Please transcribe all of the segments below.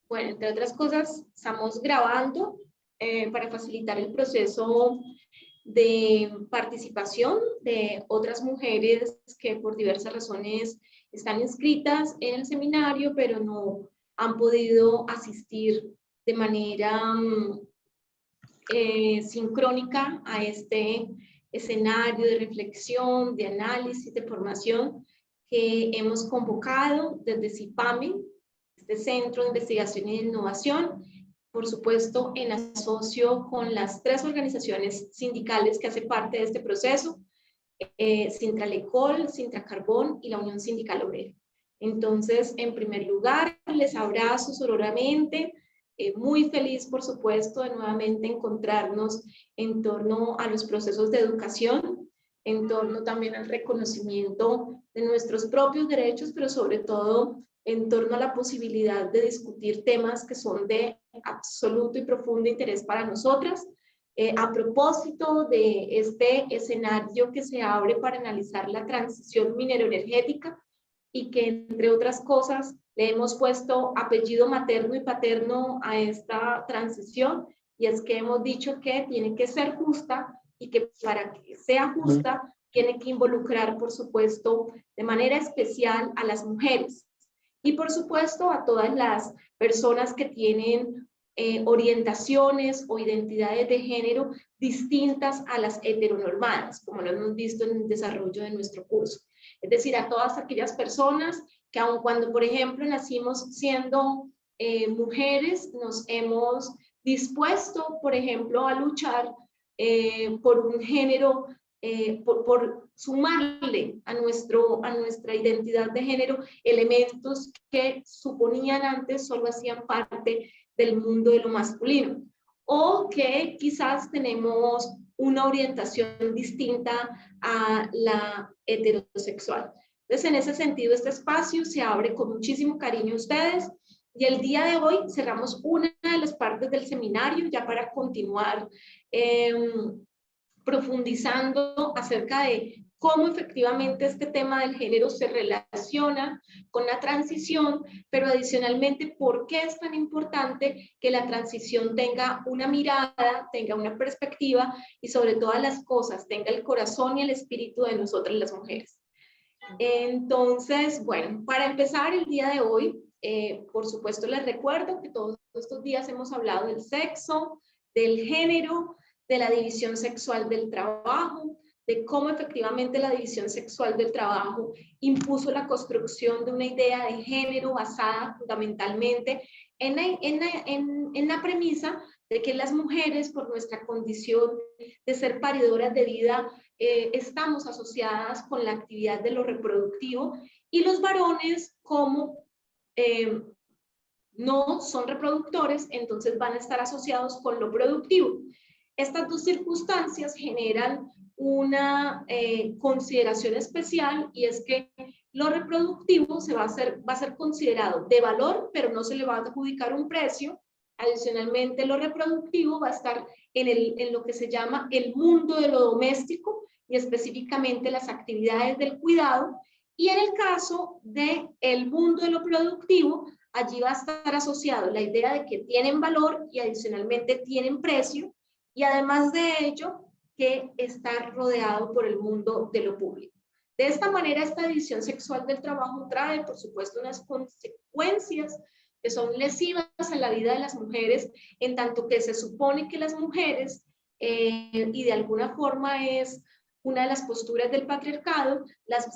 Bueno, entre otras cosas, estamos grabando para facilitar el proceso de participación de otras mujeres que por diversas razones están inscritas en el seminario, pero no han podido asistir de manera sincrónica a este escenario de reflexión, de análisis, de formación que hemos convocado desde CIPAME, este Centro de Investigación y de Innovación, por supuesto en asocio con las 3 organizaciones sindicales que hacen parte de este proceso, Sintralecol, Sintracarbón y la Unión Sindical Obrera. Entonces, en primer lugar, les abrazo sororamente, muy feliz, por supuesto, de nuevamente encontrarnos en torno a los procesos de educación, en torno también al reconocimiento de nuestros propios derechos, pero sobre todo en torno a la posibilidad de discutir temas que son de absoluto y profundo interés para nosotras. A propósito de este escenario que se abre para analizar la transición minero-energética y que, entre otras cosas, le hemos puesto apellido materno y paterno a esta transición, y es que hemos dicho que tiene que ser justa y que para que sea justa tiene que involucrar, por supuesto, de manera especial a las mujeres y, por supuesto, a todas las personas que tienen orientaciones o identidades de género distintas a las heteronormadas, como lo hemos visto en el desarrollo de nuestro curso. Es decir, a todas aquellas personas que aun cuando, por ejemplo, nacimos siendo mujeres, nos hemos dispuesto, por ejemplo, a luchar por un género, por sumarle a nuestra identidad de género elementos que suponían antes solo hacían parte del mundo de lo masculino, o que quizás tenemos una orientación distinta a la heterosexual. Entonces, en ese sentido, este espacio se abre con muchísimo cariño a ustedes, y el día de hoy cerramos una de las partes del seminario ya para continuar profundizando acerca de cómo efectivamente este tema del género se relaciona con la transición, pero adicionalmente, ¿por qué es tan importante que la transición tenga una mirada, tenga una perspectiva y sobre todas las cosas tenga el corazón y el espíritu de nosotras las mujeres? Entonces, bueno, para empezar el día de hoy, por supuesto les recuerdo que todos estos días hemos hablado del sexo, del género, de la división sexual del trabajo, de cómo efectivamente la división sexual del trabajo impuso la construcción de una idea de género basada fundamentalmente en la premisa de que las mujeres, por nuestra condición de ser paridoras de vida, estamos asociadas con la actividad de lo reproductivo, y los varones, como no son reproductores, entonces van a estar asociados con lo productivo. Estas 2 circunstancias generan una consideración especial, y es que lo reproductivo va a ser considerado de valor, pero no se le va a adjudicar un precio. Adicionalmente, lo reproductivo va a estar en lo que se llama el mundo de lo doméstico, y específicamente las actividades del cuidado, y en el caso del mundo de lo productivo, allí va a estar asociado la idea de que tienen valor y adicionalmente tienen precio, y además de ello, que está rodeado por el mundo de lo público. De esta manera, esta división sexual del trabajo trae, por supuesto, unas consecuencias que son lesivas en la vida de las mujeres, en tanto que se supone que las mujeres, y de alguna forma es una de las posturas del patriarcado,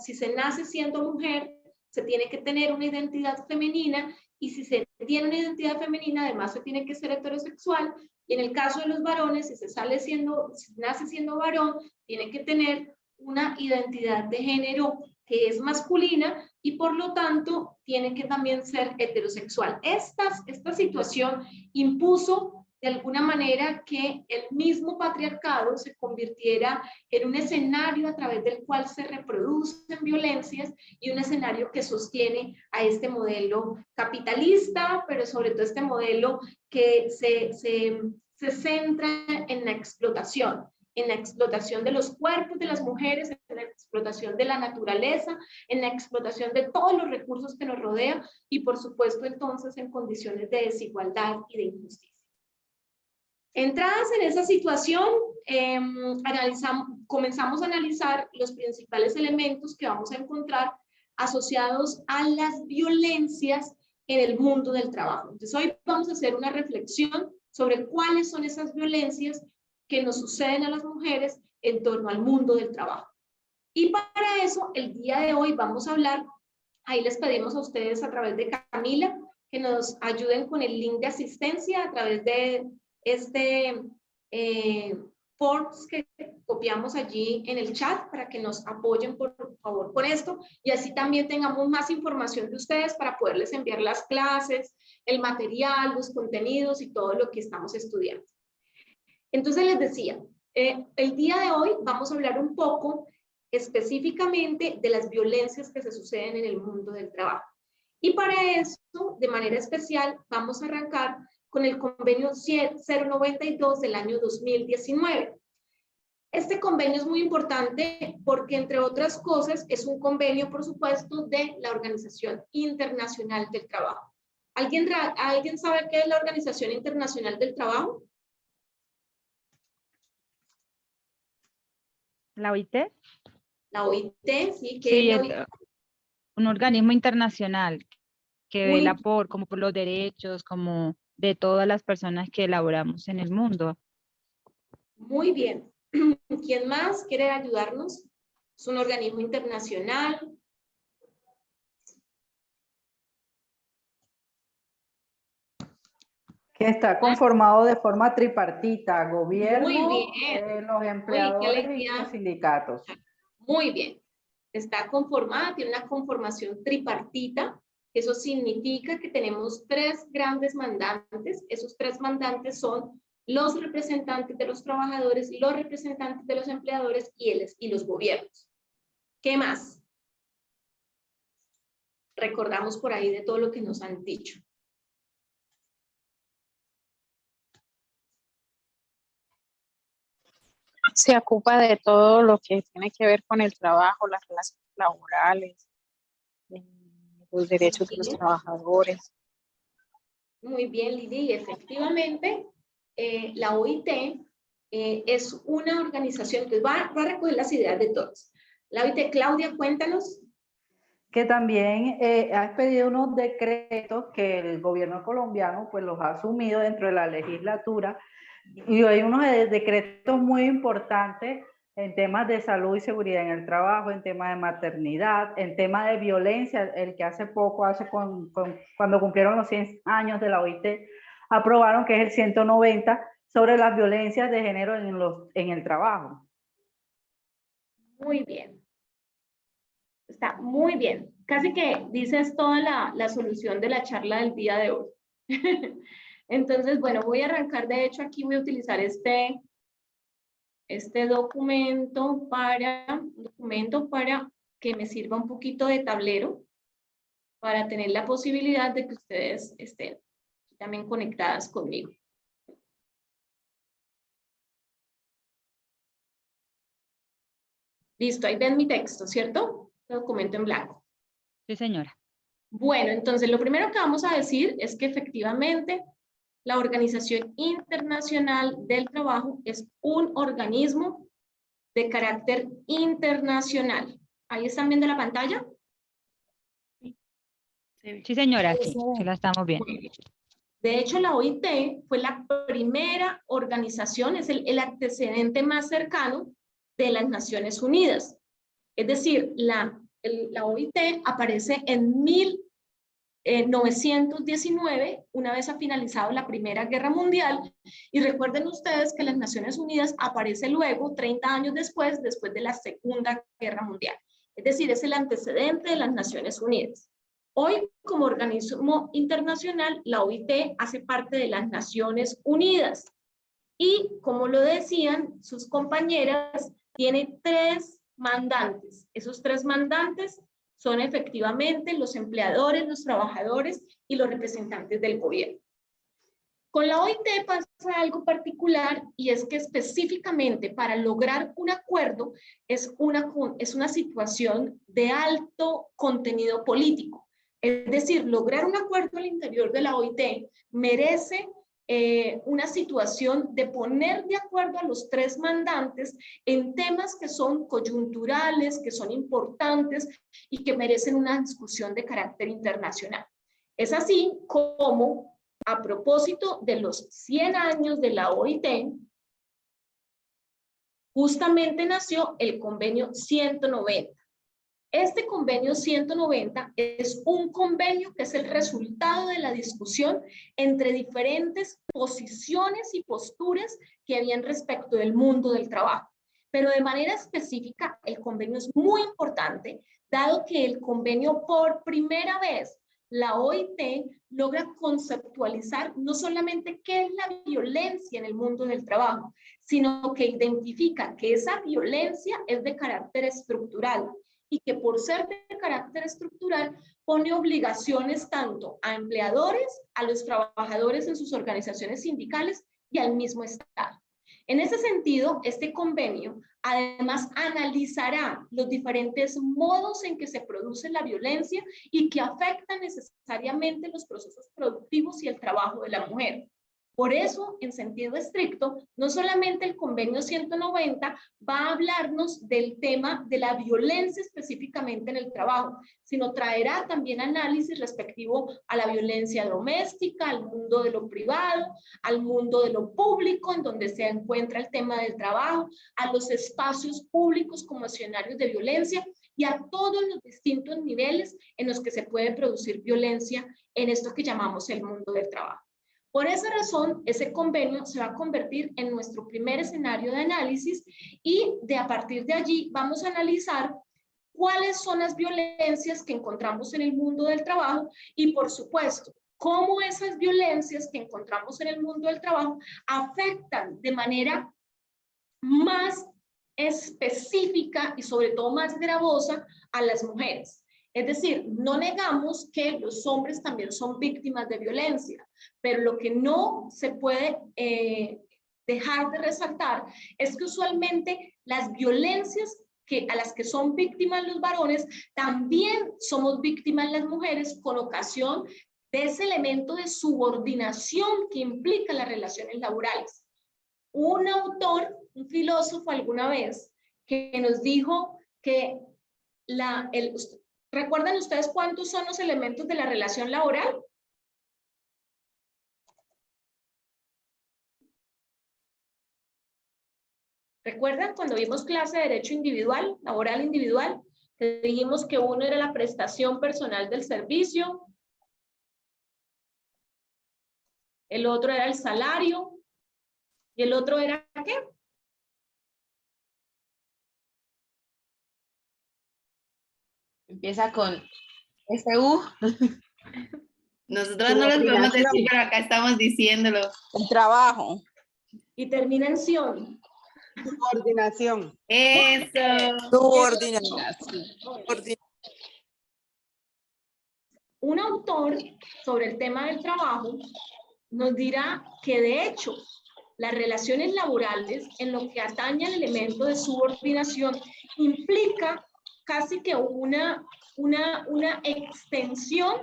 si se nace siendo mujer, se tiene que tener una identidad femenina, y si se tiene una identidad femenina, además se tiene que ser heterosexual, y en el caso de los varones, si nace siendo varón, tiene que tener una identidad de género que es masculina, y por lo tanto tiene que también ser heterosexual. Esta situación impuso de alguna manera que el mismo patriarcado se convirtiera en un escenario a través del cual se reproducen violencias, y un escenario que sostiene a este modelo capitalista, pero sobre todo este modelo que se centra en la explotación. en la explotación de los cuerpos de las mujeres, en la explotación de la naturaleza, en la explotación de todos los recursos que nos rodean y por supuesto entonces en condiciones de desigualdad y de injusticia. Entradas en esa situación, comenzamos a analizar los principales elementos que vamos a encontrar asociados a las violencias en el mundo del trabajo. Entonces hoy vamos a hacer una reflexión sobre cuáles son esas violencias que nos suceden a las mujeres en torno al mundo del trabajo. Y para eso, el día de hoy vamos a hablar, ahí les pedimos a ustedes a través de Camila, que nos ayuden con el link de asistencia a través de este forms que copiamos allí en el chat para que nos apoyen por favor con esto y así también tengamos más información de ustedes para poderles enviar las clases, el material, los contenidos y todo lo que estamos estudiando. Entonces les decía, el día de hoy vamos a hablar un poco específicamente de las violencias que se suceden en el mundo del trabajo. Y para eso, de manera especial, vamos a arrancar con el convenio 092 del año 2019. Este convenio es muy importante porque, entre otras cosas, es un convenio, por supuesto, de la Organización Internacional del Trabajo. ¿Alguien sabe qué es la Organización Internacional del Trabajo? ¿La OIT? La OIT, sí, ¿qué Sí, es la OIT? Un organismo internacional que vela por los derechos, como de todas las personas que elaboramos en el mundo. Muy bien. ¿Quién más quiere ayudarnos? Es un organismo internacional. Que está conformado de forma tripartita, gobierno, Muy bien. los empleadores y alegría. los sindicatos. Muy bien. Está conformada, tiene una conformación tripartita. Eso significa que tenemos tres grandes mandantes. Esos tres mandantes son los representantes de los trabajadores, los representantes de los empleadores y los gobiernos. ¿Qué más? Recordamos por ahí de todo lo que nos han dicho. Se ocupa de todo lo que tiene que ver con el trabajo, las relaciones laborales, los derechos de los trabajadores. Muy bien, Lili. Efectivamente, la OIT es una organización que va a recoger las ideas de todos. La OIT, Claudia, cuéntanos. Que también ha expedido unos decretos que el gobierno colombiano pues los ha asumido dentro de la legislatura y hay unos decretos muy importantes en temas de salud y seguridad en el trabajo, en temas de maternidad, en temas de violencia, el que hace poco, cuando cumplieron los 100 años de la OIT, aprobaron que es el 190 sobre las violencias de género en el trabajo. Muy bien. Está muy bien. Casi que dices toda la solución de la charla del día de hoy. Entonces, bueno, voy a arrancar. De hecho, aquí voy a utilizar este documento para que me sirva un poquito de tablero para tener la posibilidad de que ustedes estén también conectadas conmigo. Listo, ahí ven mi texto, ¿cierto? Documento en blanco. Sí, señora. Bueno, entonces lo primero que vamos a decir es que efectivamente la Organización Internacional del Trabajo es un organismo de carácter internacional. ¿Ahí están viendo la pantalla? Sí, señora, sí la estamos viendo. De hecho, la OIT fue la primera organización, es el antecedente más cercano de las Naciones Unidas. Es decir, la OIT aparece en 1919, una vez ha finalizado la Primera Guerra Mundial, y recuerden ustedes que las Naciones Unidas aparece luego, 30 años después de la Segunda Guerra Mundial. Es decir, es el antecedente de las Naciones Unidas. Hoy, como organismo internacional, la OIT hace parte de las Naciones Unidas. Y, como lo decían sus compañeras, tiene tres mandantes. Esos tres mandantes son efectivamente los empleadores, los trabajadores y los representantes del gobierno. Con la OIT pasa algo particular y es que específicamente para lograr un acuerdo es una situación de alto contenido político. Es decir, lograr un acuerdo al interior de la OIT merece una situación de poner de acuerdo a los tres mandantes en temas que son coyunturales, que son importantes y que merecen una discusión de carácter internacional. Es así como, a propósito de los 100 años de la OIT, justamente nació el convenio 190. Este convenio 190 es un convenio que es el resultado de la discusión entre diferentes posiciones y posturas que habían respecto del mundo del trabajo. Pero de manera específica, el convenio es muy importante, dado que el convenio por primera vez la OIT logra conceptualizar no solamente qué es la violencia en el mundo del trabajo, sino que identifica que esa violencia es de carácter estructural y que por ser de carácter estructural pone obligaciones tanto a empleadores, a los trabajadores en sus organizaciones sindicales y al mismo Estado. En ese sentido, este convenio además analizará los diferentes modos en que se produce la violencia y que afectan necesariamente los procesos productivos y el trabajo de la mujer. Por eso, en sentido estricto, no solamente el convenio 190 va a hablarnos del tema de la violencia específicamente en el trabajo, sino traerá también análisis respectivo a la violencia doméstica, al mundo de lo privado, al mundo de lo público, en donde se encuentra el tema del trabajo, a los espacios públicos como escenarios de violencia y a todos los distintos niveles en los que se puede producir violencia en esto que llamamos el mundo del trabajo. Por esa razón, ese convenio se va a convertir en nuestro primer escenario de análisis y a partir de allí vamos a analizar cuáles son las violencias que encontramos en el mundo del trabajo y, por supuesto, cómo esas violencias que encontramos en el mundo del trabajo afectan de manera más específica y sobre todo más gravosa a las mujeres. Es decir, no negamos que los hombres también son víctimas de violencia, pero lo que no se puede dejar de resaltar es que usualmente las violencias a las que son víctimas los varones, también somos víctimas las mujeres con ocasión de ese elemento de subordinación que implica las relaciones laborales. Un autor, un filósofo alguna vez, que nos dijo que ¿recuerdan ustedes cuántos son los elementos de la relación laboral? ¿Recuerdan cuando vimos clase de derecho individual, laboral individual? Que dijimos que uno era la prestación personal del servicio, el otro era el salario y el otro era ¿qué? Empieza con SU. Nosotros no los podemos decir, pero acá estamos diciéndolo. El trabajo. Y termina en sion. Subordinación. Eso. Subordinación. Un autor sobre el tema del trabajo nos dirá que de hecho las relaciones laborales en lo que atañe al elemento de subordinación implica casi que una extensión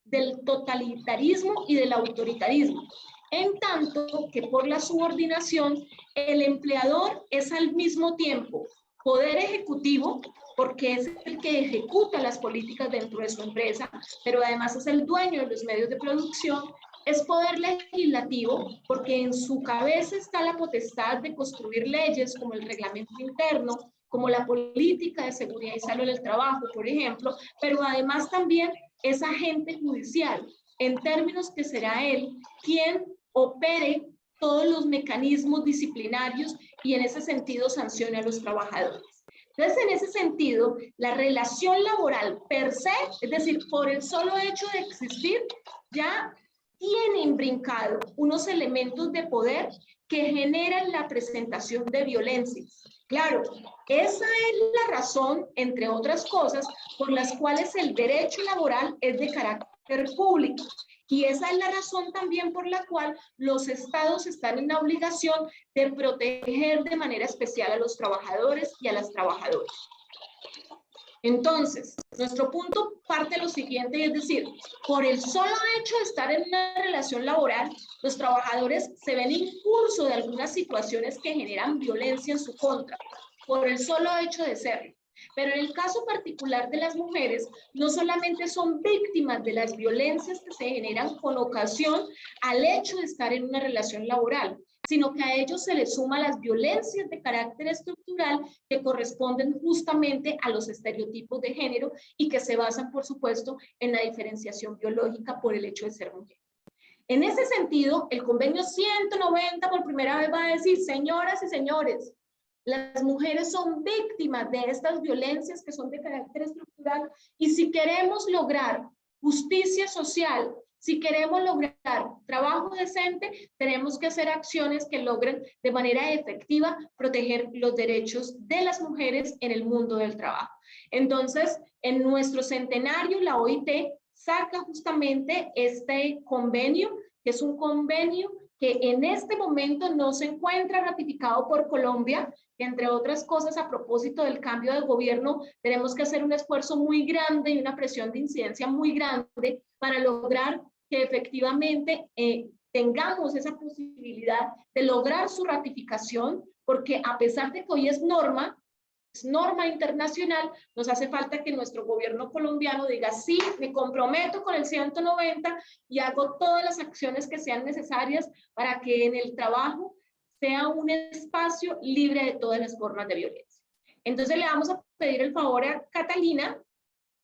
del totalitarismo y del autoritarismo, en tanto que por la subordinación el empleador es al mismo tiempo poder ejecutivo, porque es el que ejecuta las políticas dentro de su empresa, pero además es el dueño de los medios de producción, es poder legislativo, porque en su cabeza está la potestad de construir leyes como el reglamento interno, como la política de seguridad y salud del trabajo, por ejemplo, pero además también es agente judicial, en términos que será él quien opere todos los mecanismos disciplinarios y en ese sentido sancione a los trabajadores. Entonces, en ese sentido, la relación laboral per se, es decir, por el solo hecho de existir, ya tiene imbrincado unos elementos de poder que generan la presentación de violencias. Claro, esa es la razón, entre otras cosas, por las cuales el derecho laboral es de carácter público Y esa es la razón también por la cual los estados están en la obligación de proteger de manera especial a los trabajadores y a las trabajadoras. Entonces, nuestro punto parte de lo siguiente, es decir, por el solo hecho de estar en una relación laboral, los trabajadores se ven incurso de algunas situaciones que generan violencia en su contra, por el solo hecho de serlo. Pero en el caso particular de las mujeres, no solamente son víctimas de las violencias que se generan con ocasión al hecho de estar en una relación laboral, sino que a ellos se les suman las violencias de carácter estructural que corresponden justamente a los estereotipos de género y que se basan, por supuesto, en la diferenciación biológica por el hecho de ser mujer. En ese sentido, el convenio 190 por primera vez va a decir, señoras y señores, las mujeres son víctimas de estas violencias que son de carácter estructural y si queremos lograr justicia social, si queremos lograr trabajo decente, tenemos que hacer acciones que logren de manera efectiva proteger los derechos de las mujeres en el mundo del trabajo. Entonces, en nuestro centenario, la OIT saca justamente este convenio, que es un convenio que en este momento no se encuentra ratificado por Colombia, que entre otras cosas, a propósito del cambio de gobierno, tenemos que hacer un esfuerzo muy grande y una presión de incidencia muy grande para lograr que efectivamente tengamos esa posibilidad de lograr su ratificación, porque a pesar de que hoy es norma internacional, nos hace falta que nuestro gobierno colombiano diga, sí, me comprometo con el 190 y hago todas las acciones que sean necesarias para que en el trabajo sea un espacio libre de todas las formas de violencia. Entonces le vamos a pedir el favor a Catalina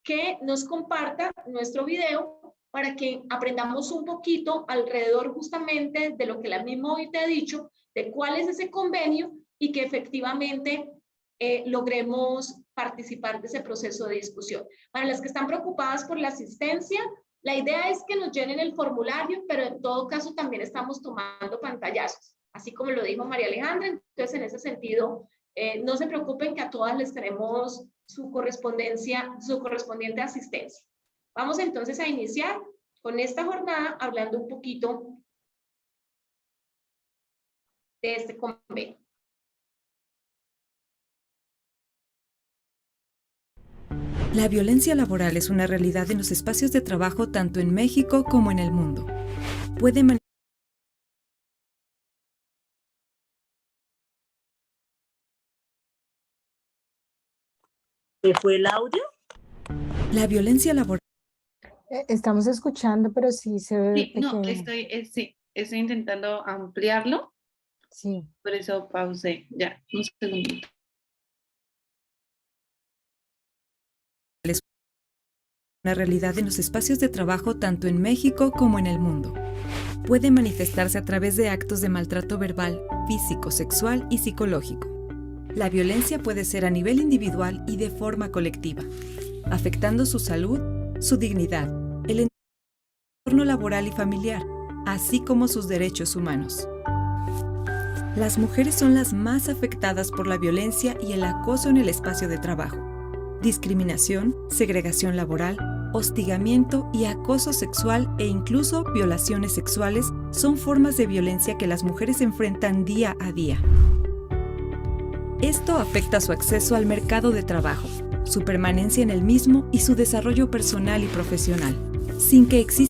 que nos comparta nuestro video para que aprendamos un poquito alrededor justamente de lo que la misma OIT ha dicho, de cuál es ese convenio y que efectivamente logremos participar de ese proceso de discusión. Para las que están preocupadas por la asistencia, la idea es que nos llenen el formulario, pero en todo caso también estamos tomando pantallazos, así como lo dijo María Alejandra. Entonces, en ese sentido, no se preocupen que a todas les tenemos su correspondiente asistencia. Vamos entonces a iniciar con esta jornada hablando un poquito de este convenio. La violencia laboral es una realidad en los espacios de trabajo tanto en México como en el mundo. ¿Se fue el audio? La violencia laboral. Estamos escuchando, pero sí se ve Sí, pequeño. no, estoy intentando ampliarlo, Sí. por eso pausé. Ya, un segundo. Es una realidad en los espacios de trabajo tanto en México como en el mundo. Puede manifestarse a través de actos de maltrato verbal, físico, sexual y psicológico. La violencia puede ser a nivel individual y de forma colectiva, afectando su salud, su dignidad, el entorno laboral y familiar, así como sus derechos humanos. Las mujeres son las más afectadas por la violencia y el acoso en el espacio de trabajo. Discriminación, segregación laboral, hostigamiento y acoso sexual e incluso violaciones sexuales son formas de violencia que las mujeres enfrentan día a día. Esto afecta su acceso al mercado de trabajo, su permanencia en el mismo y su desarrollo personal y profesional, sin que exista.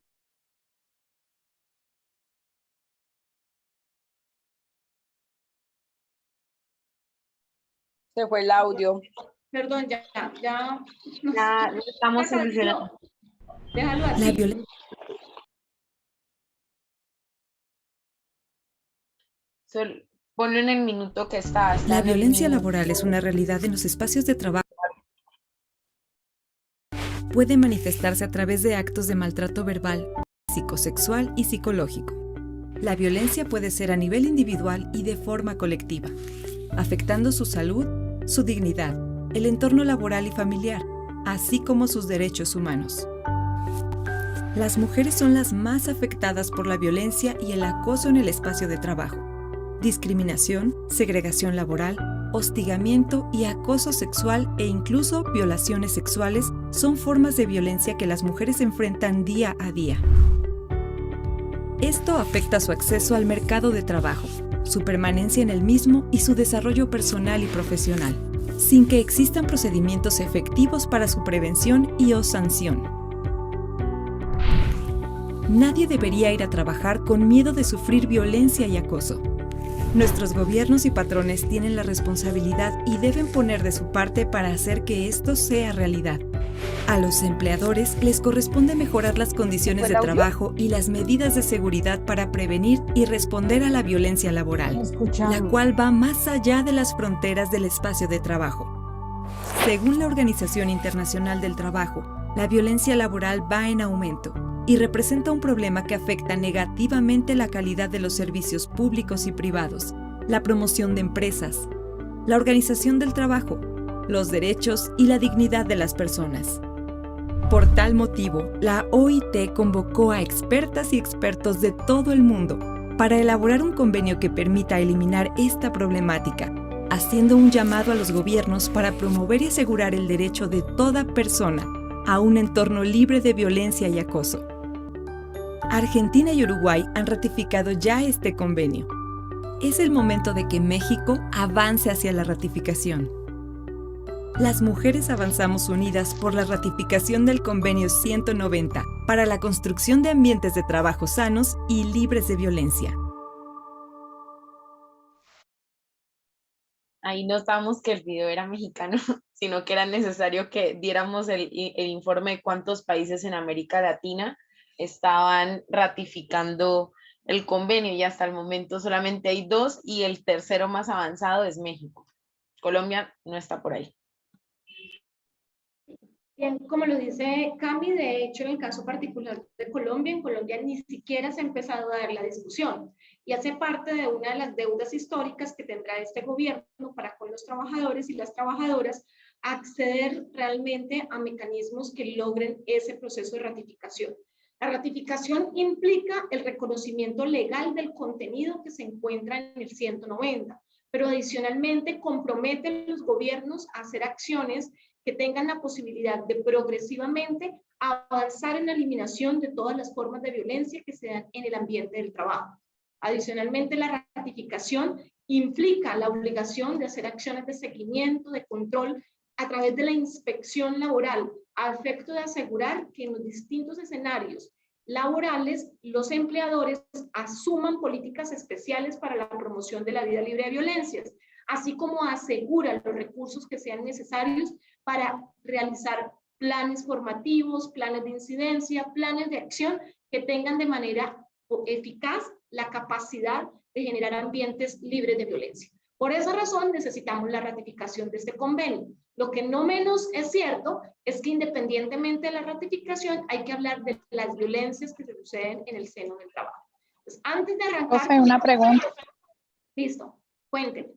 Se fue el audio. Perdón, ya. Ya lo estamos solucionando. Déjalo así. La violencia. Ponlo en el minuto que está. La violencia laboral es una realidad en los espacios de trabajo. Puede manifestarse a través de actos de maltrato verbal, físico, sexual y psicológico. La violencia puede ser a nivel individual y de forma colectiva, afectando su salud, su dignidad, el entorno laboral y familiar, así como sus derechos humanos. Las mujeres son las más afectadas por la violencia y el acoso en el espacio de trabajo. Discriminación, segregación laboral, hostigamiento y acoso sexual e incluso violaciones sexuales son formas de violencia que las mujeres enfrentan día a día. Esto afecta su acceso al mercado de trabajo, su permanencia en el mismo y su desarrollo personal y profesional, sin que existan procedimientos efectivos para su prevención y o sanción. Nadie debería ir a trabajar con miedo de sufrir violencia y acoso. Nuestros gobiernos y patrones tienen la responsabilidad y deben poner de su parte para hacer que esto sea realidad. A los empleadores les corresponde mejorar las condiciones de trabajo y las medidas de seguridad para prevenir y responder a la violencia laboral, la cual va más allá de las fronteras del espacio de trabajo. Según la Organización Internacional del Trabajo, la violencia laboral va en aumento y representa un problema que afecta negativamente la calidad de los servicios públicos y privados, la promoción de empresas, la organización del trabajo, los derechos y la dignidad de las personas. Por tal motivo, la OIT convocó a expertas y expertos de todo el mundo para elaborar un convenio que permita eliminar esta problemática, haciendo un llamado a los gobiernos para promover y asegurar el derecho de toda persona a un entorno libre de violencia y acoso. Argentina y Uruguay han ratificado ya este convenio. Es el momento de que México avance hacia la ratificación. Las mujeres avanzamos unidas por la ratificación del Convenio 190 para la construcción de ambientes de trabajo sanos y libres de violencia. Ahí notamos que el video era mexicano, sino que era necesario que diéramos el informe de cuántos países en América Latina estaban ratificando el convenio, y hasta el momento solamente hay 2 y el tercero más avanzado es México. Colombia no está por ahí. Bien, como lo dice Cami, de hecho en el caso particular de Colombia, en Colombia ni siquiera se ha empezado a dar la discusión y hace parte de una de las deudas históricas que tendrá este gobierno para con los trabajadores y las trabajadoras acceder realmente a mecanismos que logren ese proceso de ratificación. La ratificación implica el reconocimiento legal del contenido que se encuentra en el 190, pero adicionalmente compromete a los gobiernos a hacer acciones que tengan la posibilidad de progresivamente avanzar en la eliminación de todas las formas de violencia que se dan en el ambiente del trabajo. Adicionalmente, la ratificación implica la obligación de hacer acciones de seguimiento, de control, a través de la inspección laboral, a efecto de asegurar que en los distintos escenarios laborales los empleadores asuman políticas especiales para la promoción de la vida libre de violencias, así como aseguran los recursos que sean necesarios para realizar planes formativos, planes de incidencia, planes de acción que tengan de manera eficaz la capacidad de generar ambientes libres de violencia. Por esa razón necesitamos la ratificación de este convenio. Lo que no menos es cierto es que independientemente de la ratificación hay que hablar de las violencias que se suceden en el seno del trabajo. Entonces, antes de arrancar... Profe, una pregunta. Listo, cuéntenme.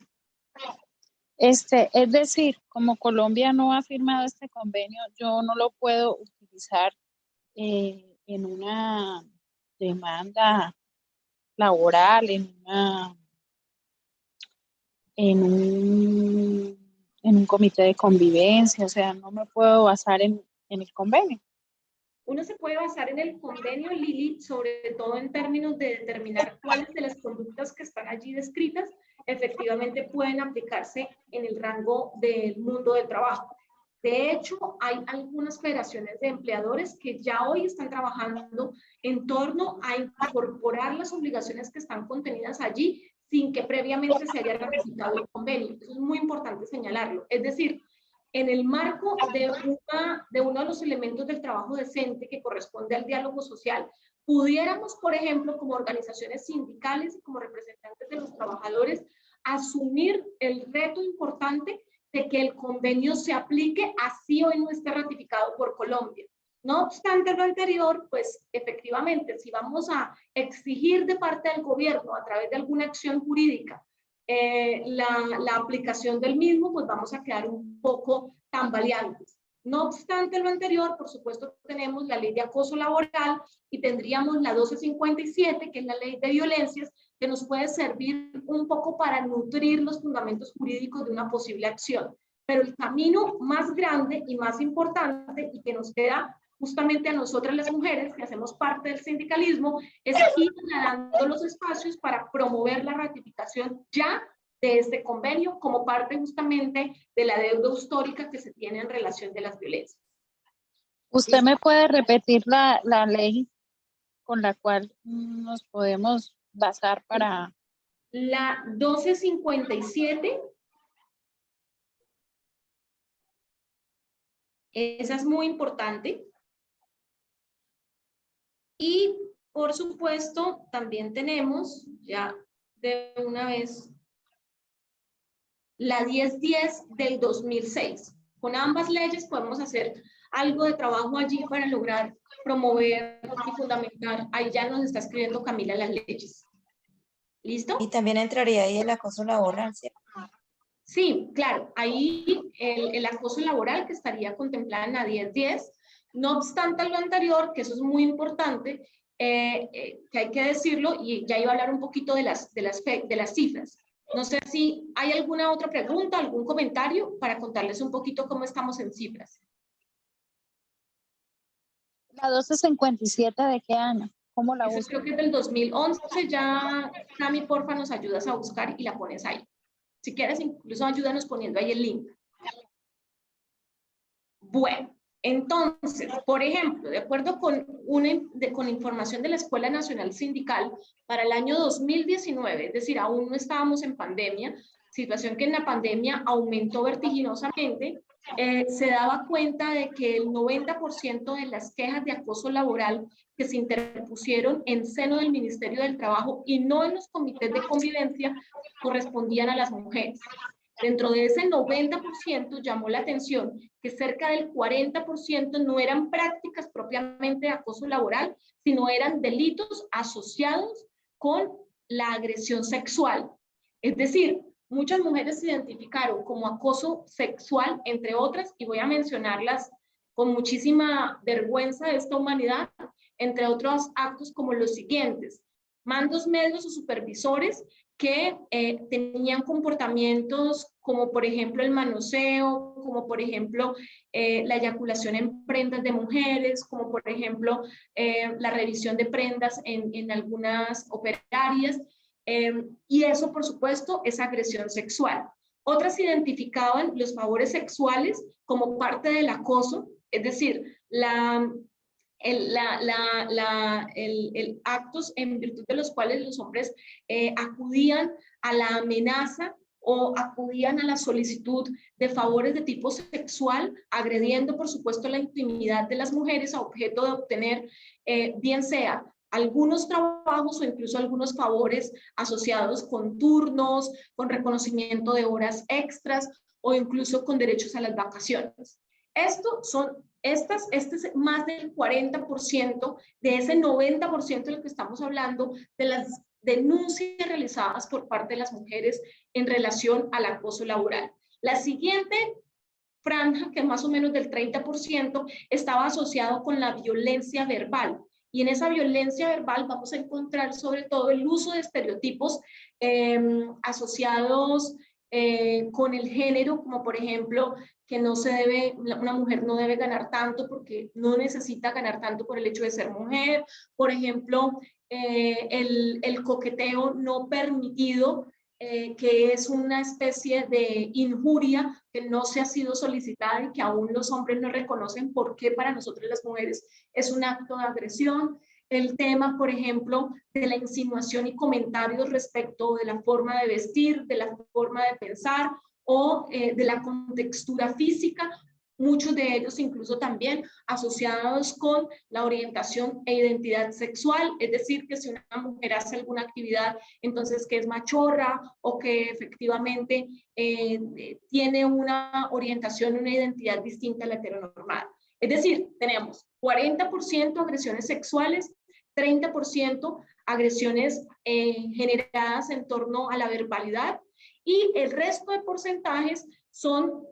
Es decir, como Colombia no ha firmado este convenio, yo no lo puedo utilizar en una demanda laboral, en un comité de convivencia, o sea, no me puedo basar en el convenio. Uno se puede basar en el convenio, Lili, sobre todo en términos de determinar cuáles de las conductas que están allí descritas efectivamente pueden aplicarse en el rango del mundo del trabajo. De hecho, hay algunas federaciones de empleadores que ya hoy están trabajando en torno a incorporar las obligaciones que están contenidas allí sin que previamente se haya ratificado el convenio. Eso es muy importante señalarlo. Es decir, en el marco de uno de los elementos del trabajo decente que corresponde al diálogo social, pudiéramos, por ejemplo, como organizaciones sindicales y como representantes de los trabajadores, asumir el reto importante de que el convenio se aplique así hoy no esté ratificado por Colombia. No obstante lo anterior, pues efectivamente, si vamos a exigir de parte del gobierno a través de alguna acción jurídica la aplicación del mismo, pues vamos a quedar un poco tambaleantes. No obstante lo anterior, por supuesto, tenemos la ley de acoso laboral y tendríamos la 1257, que es la ley de violencias, que nos puede servir un poco para nutrir los fundamentos jurídicos de una posible acción. Pero el camino más grande y más importante y que nos queda justamente a nosotras las mujeres que hacemos parte del sindicalismo, es ir ganando los espacios para promover la ratificación ya de este convenio como parte justamente de la deuda histórica que se tiene en relación de las violencias. ¿Usted me puede repetir la ley con la cual nos podemos basar para... La 1257, esa es muy importante. Y por supuesto, también tenemos ya de una vez la 1010 del 2006. Con ambas leyes podemos hacer algo de trabajo allí para lograr promover y fundamentar. Ahí ya nos está escribiendo Camila las leyes. ¿Listo? Y también entraría ahí el acoso laboral, ¿cierto? Sí, claro. Ahí el acoso laboral que estaría contemplado en la 1010. No obstante lo anterior, que eso es muy importante, que hay que decirlo, y ya iba a hablar un poquito de las cifras. No sé si hay alguna otra pregunta, algún comentario para contarles un poquito cómo estamos en cifras. ¿La 1257 de qué año? ¿Cómo la Eso uso? creo que es del 2011, ya, Cami, porfa, nos ayudas a buscar y la pones ahí. Si quieres, incluso ayúdanos poniendo ahí el link. Bueno, entonces, por ejemplo, de acuerdo con información de la Escuela Nacional Sindical, para el año 2019, es decir, aún no estábamos en pandemia, situación que en la pandemia aumentó vertiginosamente, se daba cuenta de que el 90% de las quejas de acoso laboral que se interpusieron en seno del Ministerio del Trabajo y no en los comités de convivencia correspondían a las mujeres. Dentro de ese 90% llamó la atención que cerca del 40% no eran prácticas propiamente de acoso laboral, sino eran delitos asociados con la agresión sexual. Es decir, muchas mujeres se identificaron como acoso sexual, entre otras, y voy a mencionarlas con muchísima vergüenza de esta humanidad, entre otros actos como los siguientes: mandos medios o supervisores que tenían comportamientos como por ejemplo el manoseo, como por ejemplo la eyaculación en prendas de mujeres, como por ejemplo la revisión de prendas en algunas operarias, y eso por supuesto es agresión sexual. Otras identificaban los favores sexuales como parte del acoso, es decir, actos en virtud de los cuales los hombres acudían a la amenaza o acudían a la solicitud de favores de tipo sexual, agrediendo por supuesto la intimidad de las mujeres a objeto de obtener bien sea algunos trabajos o incluso algunos favores asociados con turnos, con reconocimiento de horas extras o incluso con derechos a las vacaciones. Este es más del 40% de ese 90% del que estamos hablando de las denuncias realizadas por parte de las mujeres en relación al acoso laboral. La siguiente franja, que es más o menos del 30%, estaba asociado con la violencia verbal. Y en esa violencia verbal vamos a encontrar sobre todo el uso de estereotipos asociados con el género, como por ejemplo que una mujer no debe ganar tanto porque no necesita ganar tanto por el hecho de ser mujer, por ejemplo el coqueteo no permitido, que es una especie de injuria que no se ha sido solicitada y que aún los hombres no reconocen porque para nosotros las mujeres es un acto de agresión. El tema, por ejemplo, de la insinuación y comentarios respecto de la forma de vestir, de la forma de pensar o de la contextura física, muchos de ellos incluso también asociados con la orientación e identidad sexual, es decir, que si una mujer hace alguna actividad, entonces que es machorra o que efectivamente tiene una orientación, una identidad distinta a la heteronormada. Es decir, tenemos 40% agresiones sexuales, 30% agresiones generadas en torno a la verbalidad, y el resto de porcentajes son,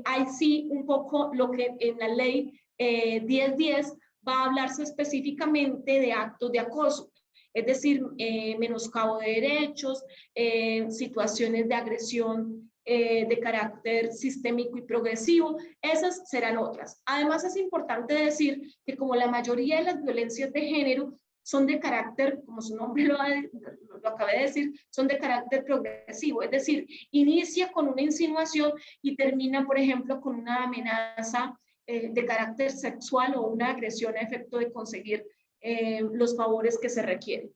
ahí sí, un poco lo que en la ley 1010 va a hablarse específicamente de actos de acoso, es decir, menoscabo de derechos, situaciones de agresión de carácter sistémico y progresivo. Esas serán otras. Además, es importante decir que como la mayoría de las violencias de género son de carácter, como su nombre lo acabé de decir, son de carácter progresivo, es decir, inicia con una insinuación y termina, por ejemplo, con una amenaza de carácter sexual o una agresión a efecto de conseguir los favores que se requieren.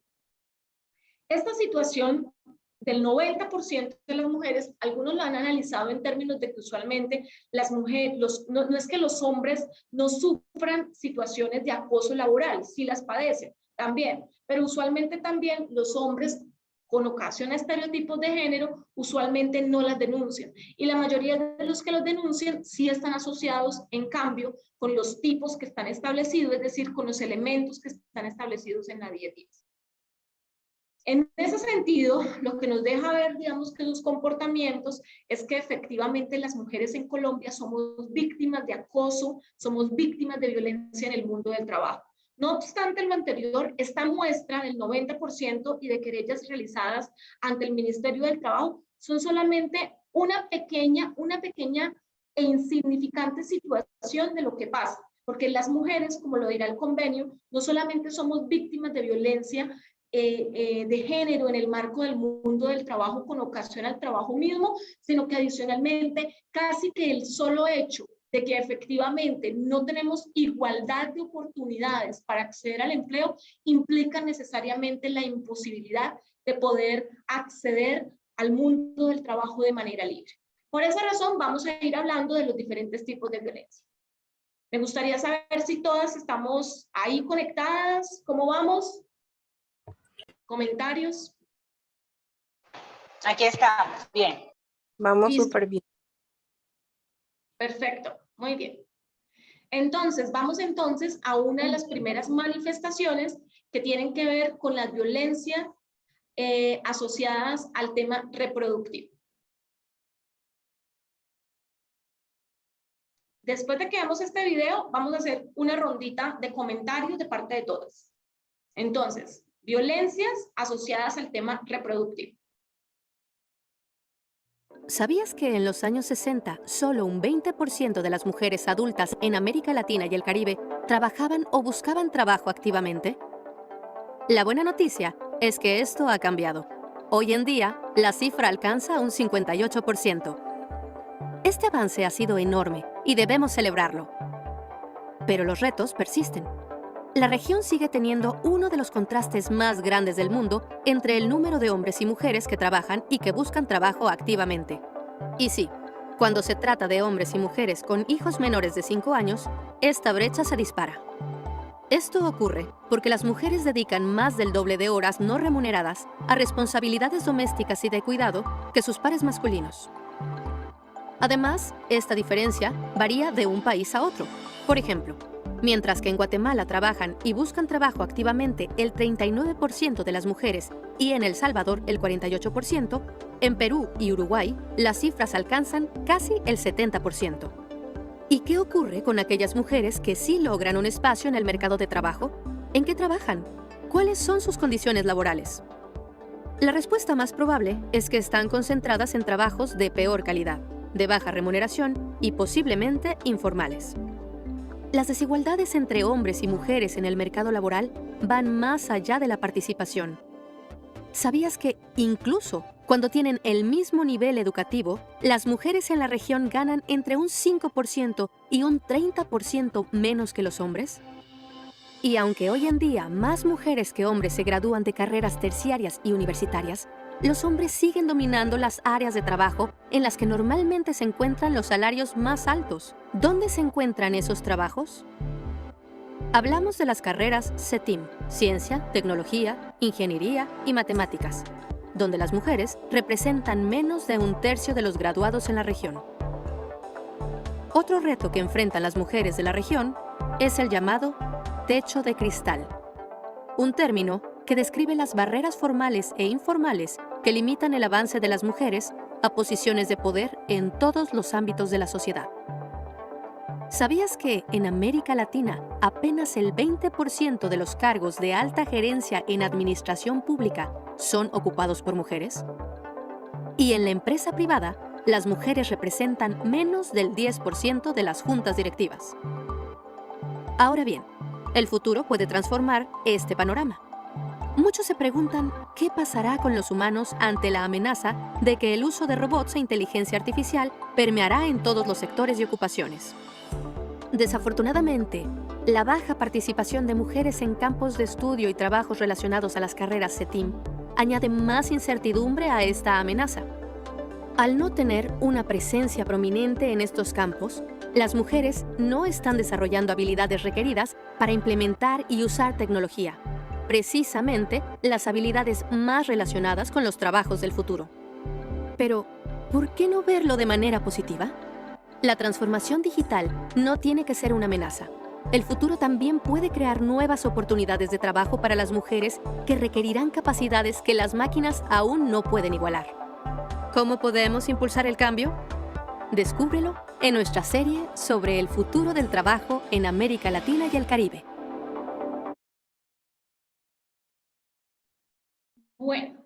Esta situación del 90% de las mujeres, algunos lo han analizado en términos de que usualmente las mujeres, no es que los hombres no sufran situaciones de acoso laboral, sí las padecen también, pero usualmente también los hombres con ocasión a estereotipos de género usualmente no las denuncian, y la mayoría de los que los denuncian sí están asociados en cambio con los tipos que están establecidos, es decir, con los elementos que están establecidos en la 1010. En ese sentido, lo que nos deja ver, digamos, que los comportamientos es que efectivamente las mujeres en Colombia somos víctimas de acoso, somos víctimas de violencia en el mundo del trabajo. No obstante lo anterior, esta muestra del 90% y de querellas realizadas ante el Ministerio del Trabajo son solamente una pequeña e insignificante situación de lo que pasa, porque las mujeres, como lo dirá el convenio, no solamente somos víctimas de violencia de género en el marco del mundo del trabajo con ocasión al trabajo mismo, sino que adicionalmente casi que el solo hecho de que efectivamente no tenemos igualdad de oportunidades para acceder al empleo implica necesariamente la imposibilidad de poder acceder al mundo del trabajo de manera libre. Por esa razón vamos a ir hablando de los diferentes tipos de violencia. Me gustaría saber si todas estamos ahí conectadas, ¿cómo vamos? ¿Comentarios? Aquí estamos, bien. Vamos Listo. súper bien. Perfecto, muy bien. Entonces, vamos entonces a una de las primeras manifestaciones que tienen que ver con las violencias asociadas al tema reproductivo. Después de que veamos este video, vamos a hacer una rondita de comentarios de parte de todas. Entonces, violencias asociadas al tema reproductivo. ¿Sabías que en los años 60 solo un 20% de las mujeres adultas en América Latina y el Caribe trabajaban o buscaban trabajo activamente? La buena noticia es que esto ha cambiado. Hoy en día, la cifra alcanza un 58%. Este avance ha sido enorme y debemos celebrarlo. Pero los retos persisten. La región sigue teniendo uno de los contrastes más grandes del mundo entre el número de hombres y mujeres que trabajan y que buscan trabajo activamente. Y sí, cuando se trata de hombres y mujeres con hijos menores de 5 años, esta brecha se dispara. Esto ocurre porque las mujeres dedican más del doble de horas no remuneradas a responsabilidades domésticas y de cuidado que sus pares masculinos. Además, esta diferencia varía de un país a otro. Por ejemplo, mientras que en Guatemala trabajan y buscan trabajo activamente el 39% de las mujeres y en El Salvador el 48%, en Perú y Uruguay las cifras alcanzan casi el 70%. ¿Y qué ocurre con aquellas mujeres que sí logran un espacio en el mercado de trabajo? ¿En qué trabajan? ¿Cuáles son sus condiciones laborales? La respuesta más probable es que están concentradas en trabajos de peor calidad, de baja remuneración y posiblemente informales. Las desigualdades entre hombres y mujeres en el mercado laboral van más allá de la participación. ¿Sabías que incluso cuando tienen el mismo nivel educativo, las mujeres en la región ganan entre un 5% y un 30% menos que los hombres? Y aunque hoy en día más mujeres que hombres se gradúan de carreras terciarias y universitarias, los hombres siguen dominando las áreas de trabajo en las que normalmente se encuentran los salarios más altos. ¿Dónde se encuentran esos trabajos? Hablamos de las carreras CETIM, Ciencia, Tecnología, Ingeniería y Matemáticas, donde las mujeres representan menos de un tercio de los graduados en la región. Otro reto que enfrentan las mujeres de la región es el llamado techo de cristal, un término que describe las barreras formales e informales que limitan el avance de las mujeres a posiciones de poder en todos los ámbitos de la sociedad. ¿Sabías que en América Latina apenas el 20% de los cargos de alta gerencia en administración pública son ocupados por mujeres? Y en la empresa privada, las mujeres representan menos del 10% de las juntas directivas. Ahora bien, el futuro puede transformar este panorama. Muchos se preguntan qué pasará con los humanos ante la amenaza de que el uso de robots e inteligencia artificial permeará en todos los sectores y ocupaciones. Desafortunadamente, la baja participación de mujeres en campos de estudio y trabajos relacionados a las carreras STEAM añade más incertidumbre a esta amenaza. Al no tener una presencia prominente en estos campos, las mujeres no están desarrollando habilidades requeridas para implementar y usar tecnología, precisamente las habilidades más relacionadas con los trabajos del futuro. Pero, ¿por qué no verlo de manera positiva? La transformación digital no tiene que ser una amenaza. El futuro también puede crear nuevas oportunidades de trabajo para las mujeres que requerirán capacidades que las máquinas aún no pueden igualar. ¿Cómo podemos impulsar el cambio? Descúbrelo en nuestra serie sobre el futuro del trabajo en América Latina y el Caribe. Bueno,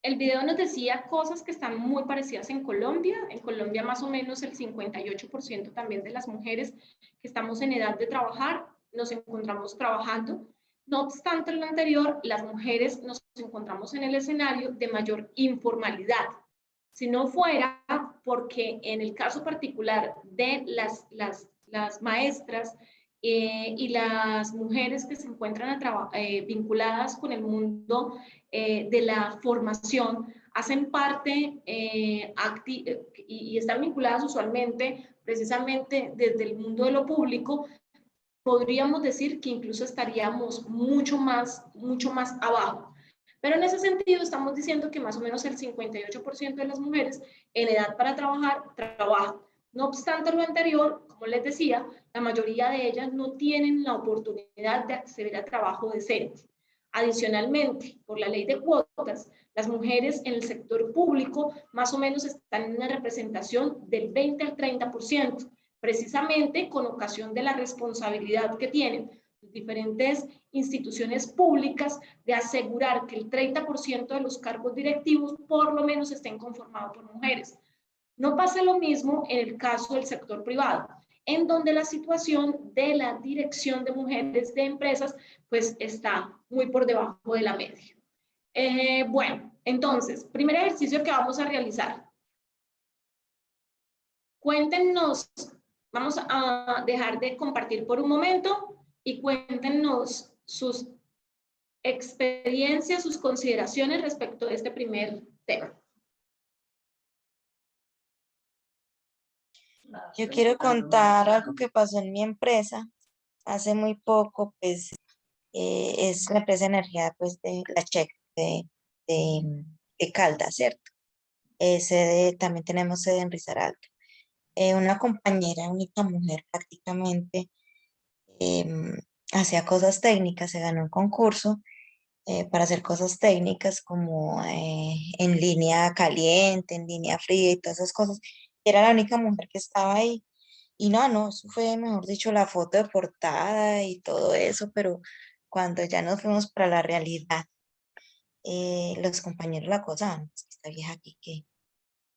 el video nos decía cosas que están muy parecidas en Colombia. En Colombia más o menos el 58% también de las mujeres que estamos en edad de trabajar nos encontramos trabajando. No obstante lo anterior, las mujeres nos encontramos en el escenario de mayor informalidad. Si no fuera porque en el caso particular de las maestras y las mujeres que se encuentran vinculadas con el mundo de la formación, hacen parte y están vinculadas usualmente precisamente desde el mundo de lo público, podríamos decir que incluso estaríamos mucho más abajo. Pero en ese sentido estamos diciendo que más o menos el 58% de las mujeres en edad para trabajar, trabajan. No obstante lo anterior, como les decía, la mayoría de ellas no tienen la oportunidad de acceder a trabajo decente. Adicionalmente, por la ley de cuotas, las mujeres en el sector público más o menos están en una representación del 20 al 30%, precisamente con ocasión de la responsabilidad que tienen diferentes instituciones públicas de asegurar que el 30% de los cargos directivos por lo menos estén conformados por mujeres. No pasa lo mismo en el caso del sector privado, en donde la situación de la dirección de mujeres de empresas pues está muy por debajo de la media. Bueno, entonces, primer ejercicio que vamos a realizar. Cuéntenos, vamos a dejar de compartir por un momento y cuéntenos sus experiencias, sus consideraciones respecto de este primer tema. Yo quiero contar algo que pasó en mi empresa hace muy poco, pues es la empresa de energía pues de la CHEC de Caldas, ¿cierto? También tenemos sede en Risaralda. Una compañera, única mujer prácticamente, hacía cosas técnicas, se ganó un concurso para hacer cosas técnicas como en línea caliente, en línea fría y todas esas cosas. Era la única mujer que estaba ahí. Y no, eso fue, mejor dicho, la foto de portada y todo eso, pero cuando ya nos fuimos para la realidad, los compañeros la acosaban. Esta vieja aquí que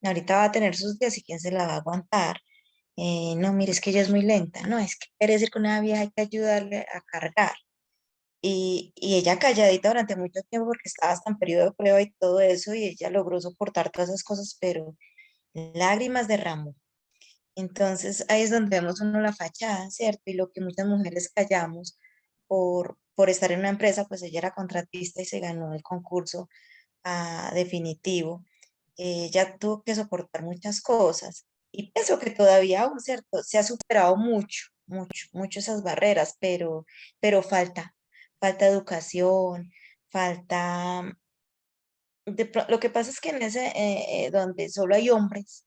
ahorita va a tener sus días y quién se la va a aguantar. No, mire, es que ella es muy lenta. No, es que quiere decir que una vieja hay que ayudarle a cargar. Y ella calladita durante mucho tiempo porque estaba hasta en periodo de prueba y todo eso, y ella logró soportar todas esas cosas, pero lágrimas derramó. Entonces ahí es donde vemos uno la fachada, ¿cierto? Y lo que muchas mujeres callamos por estar en una empresa, pues ella era contratista y se ganó el concurso definitivo. Ella tuvo que soportar muchas cosas y pienso que todavía aún, ¿cierto? Se ha superado mucho esas barreras, pero falta educación, falta... lo que pasa es que en ese, donde solo hay hombres,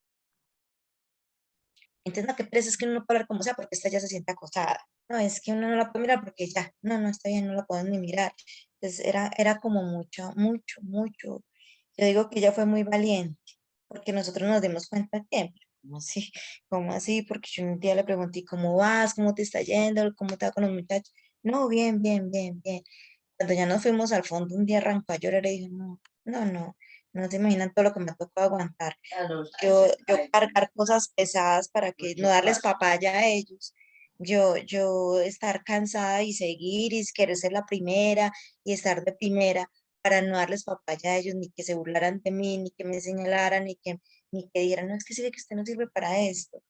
entonces, no, qué presa es que uno no puede hablar como sea porque esta ya se siente acosada. No, es que uno no la puede mirar porque ya, no, está bien, no la pueden ni mirar. Entonces, era como mucho. Yo digo que ella fue muy valiente porque nosotros nos dimos cuenta a tiempo. ¿Cómo así? ¿Cómo así? Porque yo un día le pregunté, ¿cómo vas? ¿Cómo te está yendo? ¿Cómo te va con los muchachos? No, bien. Cuando ya nos fuimos al fondo, un día arrancó a llorar y dijo, No se imaginan todo lo que me ha tocado aguantar. Yo cargar cosas pesadas para que no darles papaya a ellos. Yo estar cansada y seguir y querer ser la primera y estar de primera para no darles papaya a ellos, ni que se burlaran de mí, ni que me señalaran, ni que dijeran, no, es que sí, que usted no sirve para esto.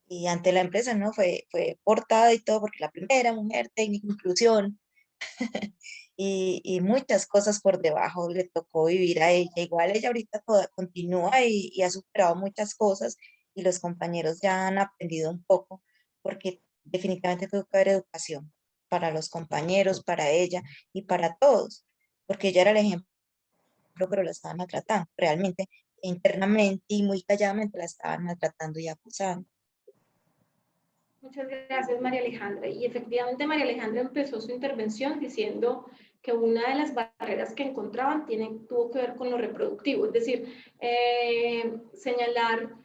Y ante la empresa, ¿no? Fue portada y todo, porque la primera mujer técnica, inclusión, y muchas cosas por debajo le tocó vivir a ella. Igual ella ahorita continúa y ha superado muchas cosas y los compañeros ya han aprendido un poco, porque definitivamente tuvo que haber educación para los compañeros, para ella y para todos, porque ella era el ejemplo, pero la estaban maltratando, realmente, internamente y muy calladamente la estaban maltratando y acusando. Muchas gracias, María Alejandra. Y efectivamente, María Alejandra empezó su intervención diciendo que una de las barreras que encontraban tuvo que ver con lo reproductivo, es decir, señalar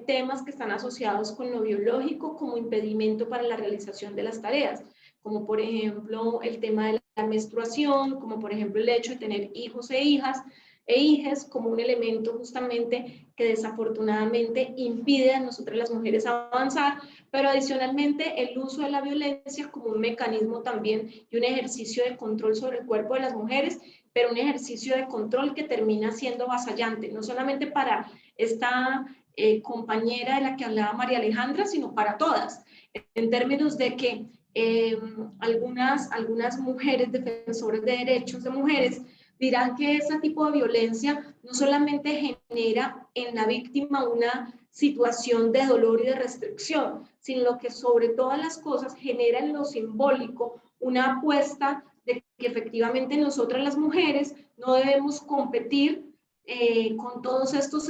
temas que están asociados con lo biológico como impedimento para la realización de las tareas, como por ejemplo el tema de la menstruación, como por ejemplo el hecho de tener hijos e hijas, e hijes como un elemento justamente que desafortunadamente impide a nosotras las mujeres avanzar, pero adicionalmente el uso de la violencia como un mecanismo también y un ejercicio de control sobre el cuerpo de las mujeres, pero un ejercicio de control que termina siendo avasallante, no solamente para esta compañera de la que hablaba María Alejandra, sino para todas, en términos de que algunas mujeres defensoras de derechos de mujeres dirán que ese tipo de violencia no solamente genera en la víctima una situación de dolor y de restricción, sino que sobre todas las cosas genera en lo simbólico una apuesta de que efectivamente nosotras las mujeres no debemos competir con todos estos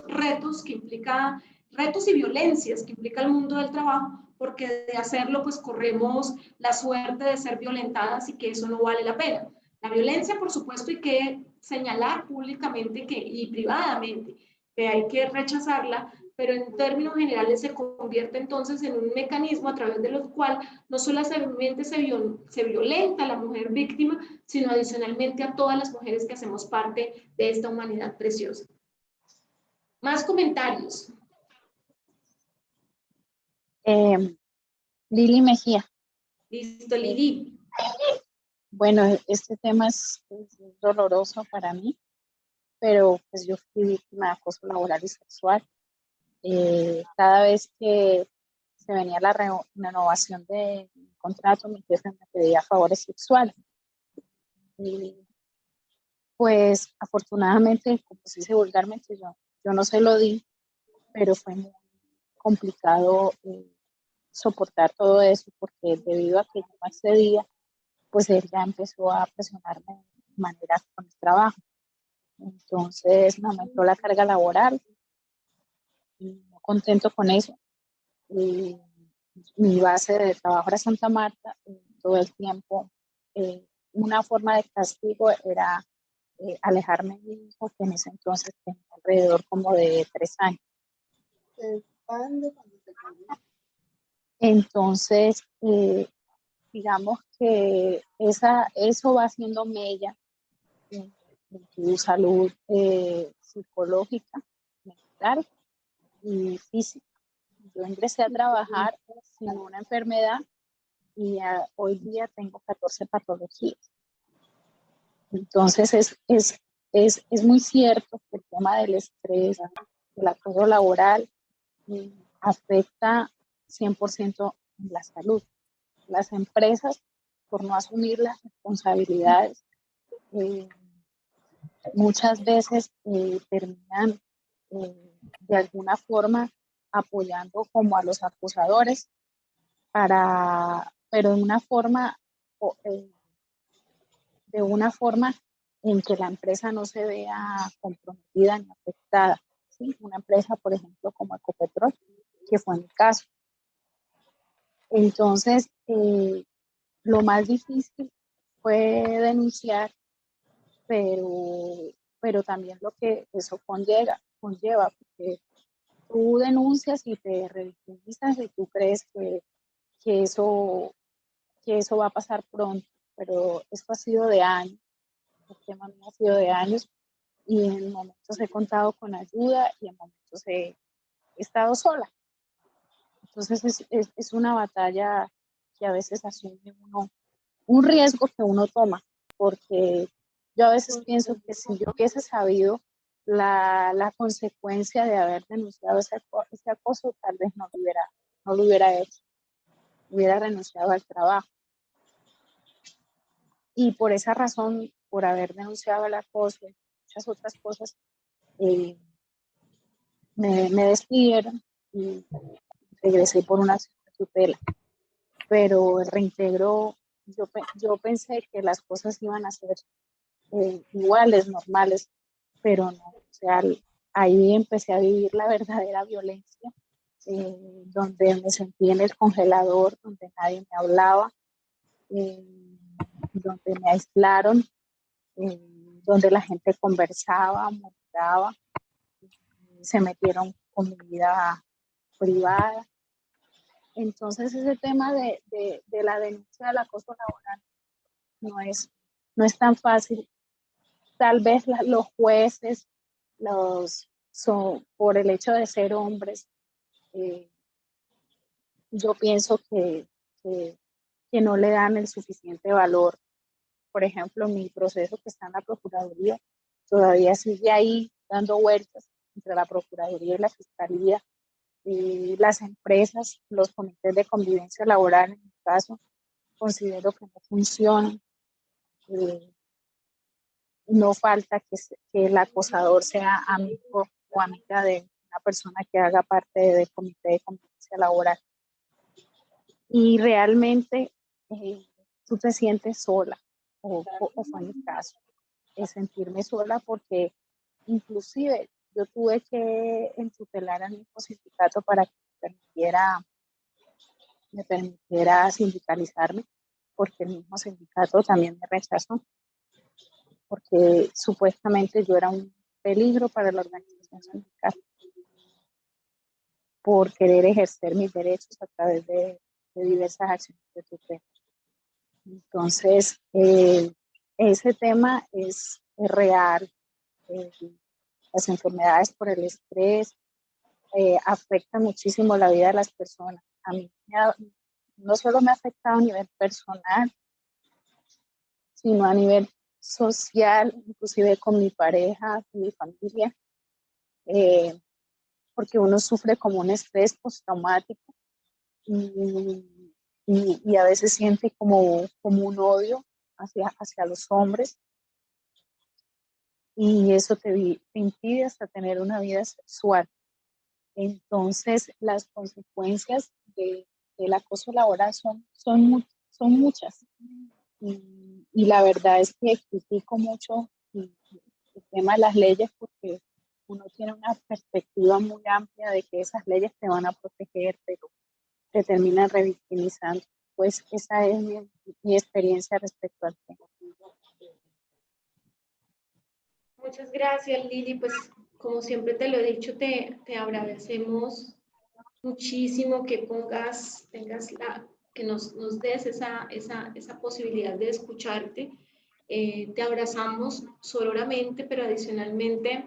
retos que implica, retos y violencias que implica el mundo del trabajo, porque de hacerlo pues corremos la suerte de ser violentadas y que eso no vale la pena. La violencia, por supuesto, hay que señalar públicamente y privadamente que hay que rechazarla, pero en términos generales se convierte entonces en un mecanismo a través de los cuales no solamente se violenta a la mujer víctima, sino adicionalmente a todas las mujeres que hacemos parte de esta humanidad preciosa. Más comentarios. Lili Mejía. Listo, Lili. Bueno, este tema es doloroso para mí, pero pues yo fui víctima de acoso laboral y sexual. Cada vez que se venía la renovación de contrato, mi jefe me pedía favores sexuales. Y pues afortunadamente, como se dice vulgarmente, yo no se lo di, pero fue muy complicado soportar todo eso, porque debido a que yo no accedía, pues él ya empezó a presionarme de manera con el trabajo. Entonces me aumentó la carga laboral y no contento con eso. Y mi base de trabajo era Santa Marta, todo el tiempo. Una forma de castigo era alejarme de mi hijo, que en ese entonces tenía alrededor como de 3 años. Entonces, digamos que eso va haciendo mella en tu salud psicológica, mental y física. Yo ingresé a trabajar sin una enfermedad y hoy día tengo 14 patologías. Entonces es muy cierto que el tema del estrés, el acoso laboral, afecta 100% en la salud. Las empresas, por no asumir las responsabilidades, muchas veces terminan de alguna forma apoyando como a los acusadores, pero de una forma en que la empresa no se vea comprometida ni afectada, ¿sí? Una empresa, por ejemplo, como Ecopetrol, que fue mi caso. Entonces, lo más difícil fue denunciar, pero también lo que eso conlleva, porque tú denuncias y te revictimizas y tú crees que eso va a pasar pronto, pero esto ha sido de años, el tema mío ha sido de años, y en momentos he contado con ayuda y en momentos he estado sola. Entonces es una batalla que a veces asume uno, un riesgo que uno toma, porque yo a veces pienso que si yo hubiese sabido la consecuencia de haber denunciado ese acoso, tal vez no lo hubiera hecho, hubiera renunciado al trabajo. Y por esa razón, por haber denunciado el acoso y muchas otras cosas, me despidieron y regresé por una acción de tutela. Pero el reintegro, yo pensé que las cosas iban a ser iguales, normales, pero no. O sea, ahí empecé a vivir la verdadera violencia, donde me sentí en el congelador, donde nadie me hablaba, donde me aislaron, donde la gente conversaba, murmuraba, se metieron con mi vida privada. Entonces ese tema de la denuncia del acoso laboral no es tan fácil. Tal vez los jueces, por el hecho de ser hombres, yo pienso que no le dan el suficiente valor. Por ejemplo, mi proceso que está en la Procuraduría todavía sigue ahí dando vueltas entre la Procuraduría y la Fiscalía. Las empresas, los comités de convivencia laboral, en mi caso, considero que no funcionan. No falta que el acosador sea amigo o amiga de una persona que haga parte del comité de convivencia laboral. Y realmente tú te sientes sola, o fue mi caso, sentirme sola, porque inclusive yo tuve que entutelar al mismo sindicato para que me permitiera sindicalizarme, porque el mismo sindicato también me rechazó, porque supuestamente yo era un peligro para la organización sindical por querer ejercer mis derechos a través de diversas acciones de tutela. Entonces, ese tema es real. Las enfermedades por el estrés afectan muchísimo la vida de las personas. A mí no solo me ha afectado a nivel personal, sino a nivel social, inclusive con mi pareja, con mi familia, porque uno sufre como un estrés postraumático y a veces siente como un odio hacia los hombres, y eso te impide hasta tener una vida sexual. Entonces, las consecuencias del acoso laboral son muchas. Y la verdad es que critico mucho el tema de las leyes, porque uno tiene una perspectiva muy amplia de que esas leyes te van a proteger, pero te terminan revictimizando. Pues esa es mi experiencia respecto al tema. Muchas gracias, Lili. Pues como siempre te lo he dicho, te agradecemos muchísimo que que nos des esa posibilidad de escucharte. Te abrazamos sororamente, pero adicionalmente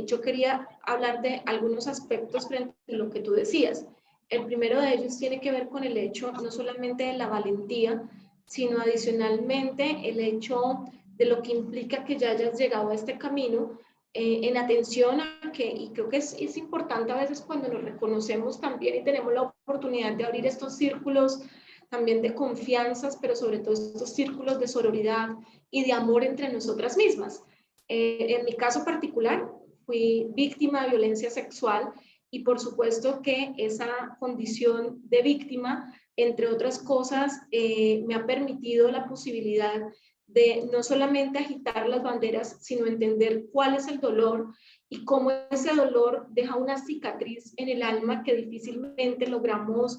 yo quería hablar de algunos aspectos frente a lo que tú decías. El primero de ellos tiene que ver con el hecho no solamente de la valentía, sino adicionalmente el hecho de lo que implica que ya hayas llegado a este camino, en atención a que, y creo que es importante a veces cuando nos reconocemos también y tenemos la oportunidad de abrir estos círculos también de confianzas, pero sobre todo estos círculos de sororidad y de amor entre nosotras mismas. En mi caso particular, fui víctima de violencia sexual y por supuesto que esa condición de víctima, entre otras cosas, me ha permitido la posibilidad de no solamente agitar las banderas, sino entender cuál es el dolor y cómo ese dolor deja una cicatriz en el alma que difícilmente logramos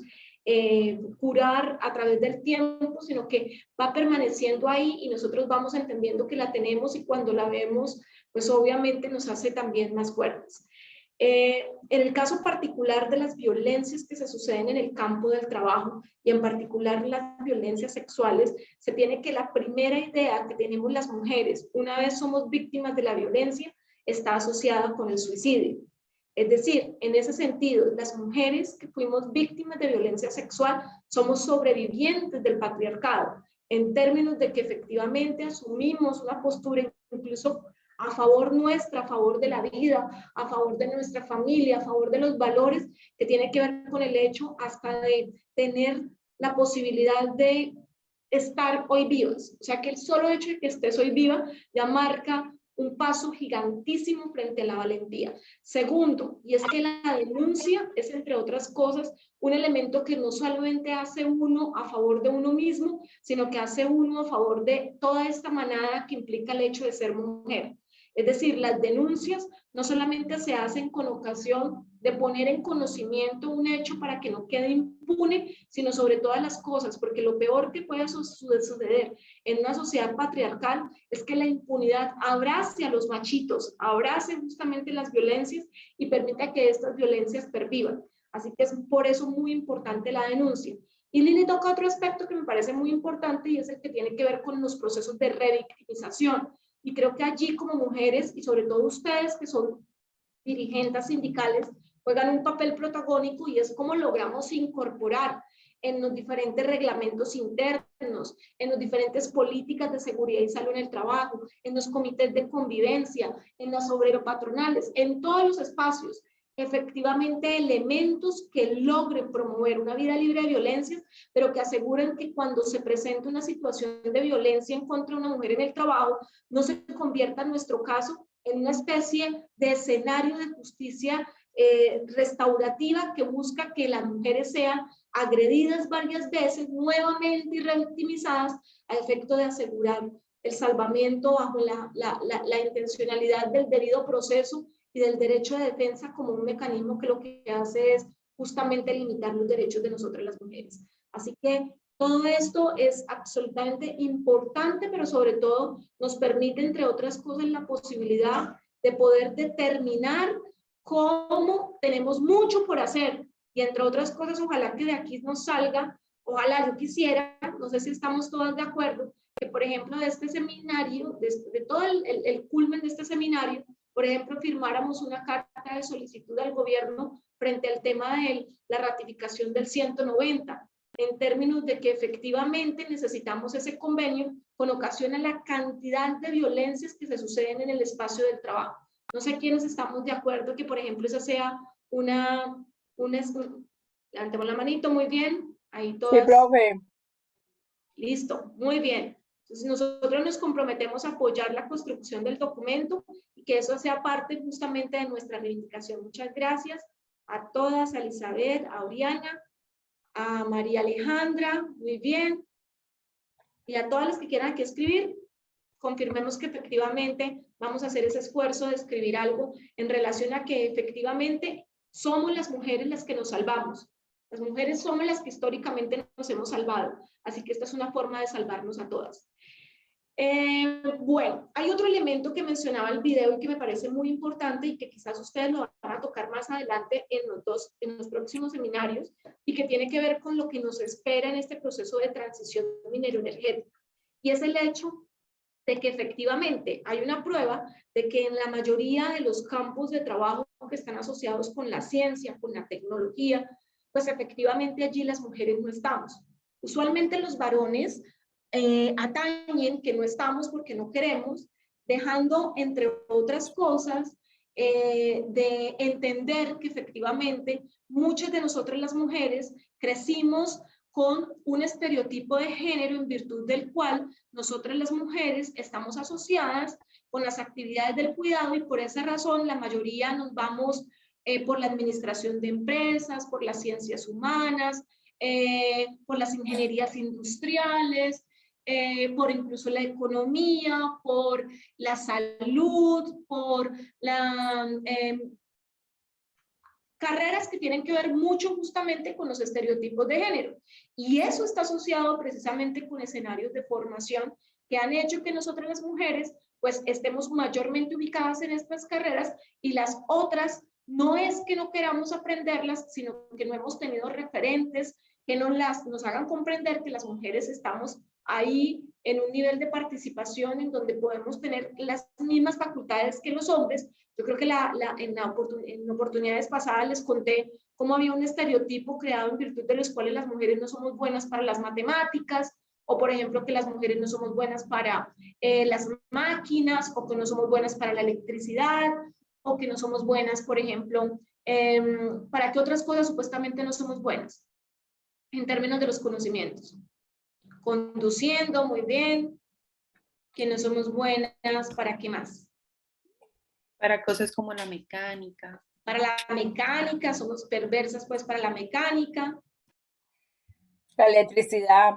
curar a través del tiempo, sino que va permaneciendo ahí y nosotros vamos entendiendo que la tenemos, y cuando la vemos, pues obviamente nos hace también más fuertes. En el caso particular de las violencias que se suceden en el campo del trabajo y en particular las violencias sexuales, se tiene que la primera idea que tenemos las mujeres, una vez somos víctimas de la violencia, está asociada con el suicidio. Es decir, en ese sentido, las mujeres que fuimos víctimas de violencia sexual somos sobrevivientes del patriarcado, en términos de que efectivamente asumimos una postura incluso a favor nuestra, a favor de la vida, a favor de nuestra familia, a favor de los valores, que tiene que ver con el hecho hasta de tener la posibilidad de estar hoy vivas. O sea, que el solo hecho de que estés hoy viva ya marca un paso gigantísimo frente a la valentía. Segundo, y es que la denuncia es, entre otras cosas, un elemento que no solamente hace uno a favor de uno mismo, sino que hace uno a favor de toda esta manada que implica el hecho de ser mujer. Es decir, las denuncias no solamente se hacen con ocasión de poner en conocimiento un hecho para que no quede impune, sino sobre todas las cosas, porque lo peor que puede suceder en una sociedad patriarcal es que la impunidad abrace a los machitos, abrace justamente las violencias y permita que estas violencias pervivan. Así que es por eso muy importante la denuncia. Y Lili toca otro aspecto que me parece muy importante y es el que tiene que ver con los procesos de revictimización. Y creo que allí como mujeres, y sobre todo ustedes que son dirigentes sindicales, juegan un papel protagónico y es cómo logramos incorporar en los diferentes reglamentos internos, en las diferentes políticas de seguridad y salud en el trabajo, en los comités de convivencia, en las obrero-patronales, en todos los espacios, efectivamente elementos que logren promover una vida libre de violencias, pero que aseguren que cuando se presente una situación de violencia en contra de una mujer en el trabajo, no se convierta en nuestro caso en una especie de escenario de justicia restaurativa que busca que las mujeres sean agredidas varias veces nuevamente y revictimizadas a efecto de asegurar el salvamiento bajo la intencionalidad del debido proceso y del derecho de defensa como un mecanismo que lo que hace es justamente limitar los derechos de nosotras las mujeres. Así que todo esto es absolutamente importante, pero sobre todo nos permite, entre otras cosas, la posibilidad de poder determinar cómo tenemos mucho por hacer. Y entre otras cosas, ojalá que de aquí nos salga, ojalá yo quisiera, no sé si estamos todas de acuerdo, que por ejemplo de este seminario, de todo el culmen de este seminario, por ejemplo, firmáramos una carta de solicitud al gobierno frente al tema de la ratificación del 190, en términos de que efectivamente necesitamos ese convenio con ocasión a la cantidad de violencias que se suceden en el espacio del trabajo. No sé quiénes estamos de acuerdo que, por ejemplo, esa sea levantemos la manito, muy bien, ahí todas. Sí, profe. Listo, muy bien. Entonces nosotros nos comprometemos a apoyar la construcción del documento y que eso sea parte justamente de nuestra reivindicación. Muchas gracias a todas, a Elizabeth, a Oriana, a María Alejandra, muy bien. Y a todas las que quieran aquí escribir, confirmemos que efectivamente vamos a hacer ese esfuerzo de escribir algo en relación a que efectivamente somos las mujeres las que nos salvamos. Las mujeres somos las que históricamente nos hemos salvado. Así que esta es una forma de salvarnos a todas. Bueno, hay otro elemento que mencionaba el video y que me parece muy importante y que quizás ustedes lo van a tocar más adelante en los próximos seminarios y que tiene que ver con lo que nos espera en este proceso de transición minero-energética. Y es el hecho de que efectivamente hay una prueba de que en la mayoría de los campos de trabajo que están asociados con la ciencia, con la tecnología, pues efectivamente allí las mujeres no estamos. Usualmente los varones atañen que no estamos porque no queremos, dejando, entre otras cosas, de entender que efectivamente muchas de nosotras las mujeres crecimos con un estereotipo de género en virtud del cual nosotras las mujeres estamos asociadas con las actividades del cuidado y por esa razón la mayoría nos vamos por la administración de empresas, por las ciencias humanas, por las ingenierías industriales, por incluso la economía, por la salud, por carreras que tienen que ver mucho justamente con los estereotipos de género. Y eso está asociado precisamente con escenarios de formación que han hecho que nosotras las mujeres pues estemos mayormente ubicadas en estas carreras y las otras no es que no queramos aprenderlas, sino que no hemos tenido referentes que nos hagan comprender que las mujeres estamos ahí en un nivel de participación en donde podemos tener las mismas facultades que los hombres. Yo creo que en oportunidades pasadas les conté cómo había un estereotipo creado en virtud de los cuales las mujeres no somos buenas para las matemáticas, o por ejemplo que las mujeres no somos buenas para las máquinas, o que no somos buenas para la electricidad, o que no somos buenas, por ejemplo, para qué otras cosas supuestamente no somos buenas en términos de los conocimientos. Conduciendo, muy bien, que no somos buenas, ¿para qué más? Para cosas como la mecánica. Para la mecánica, somos perversas pues para la mecánica. La electricidad.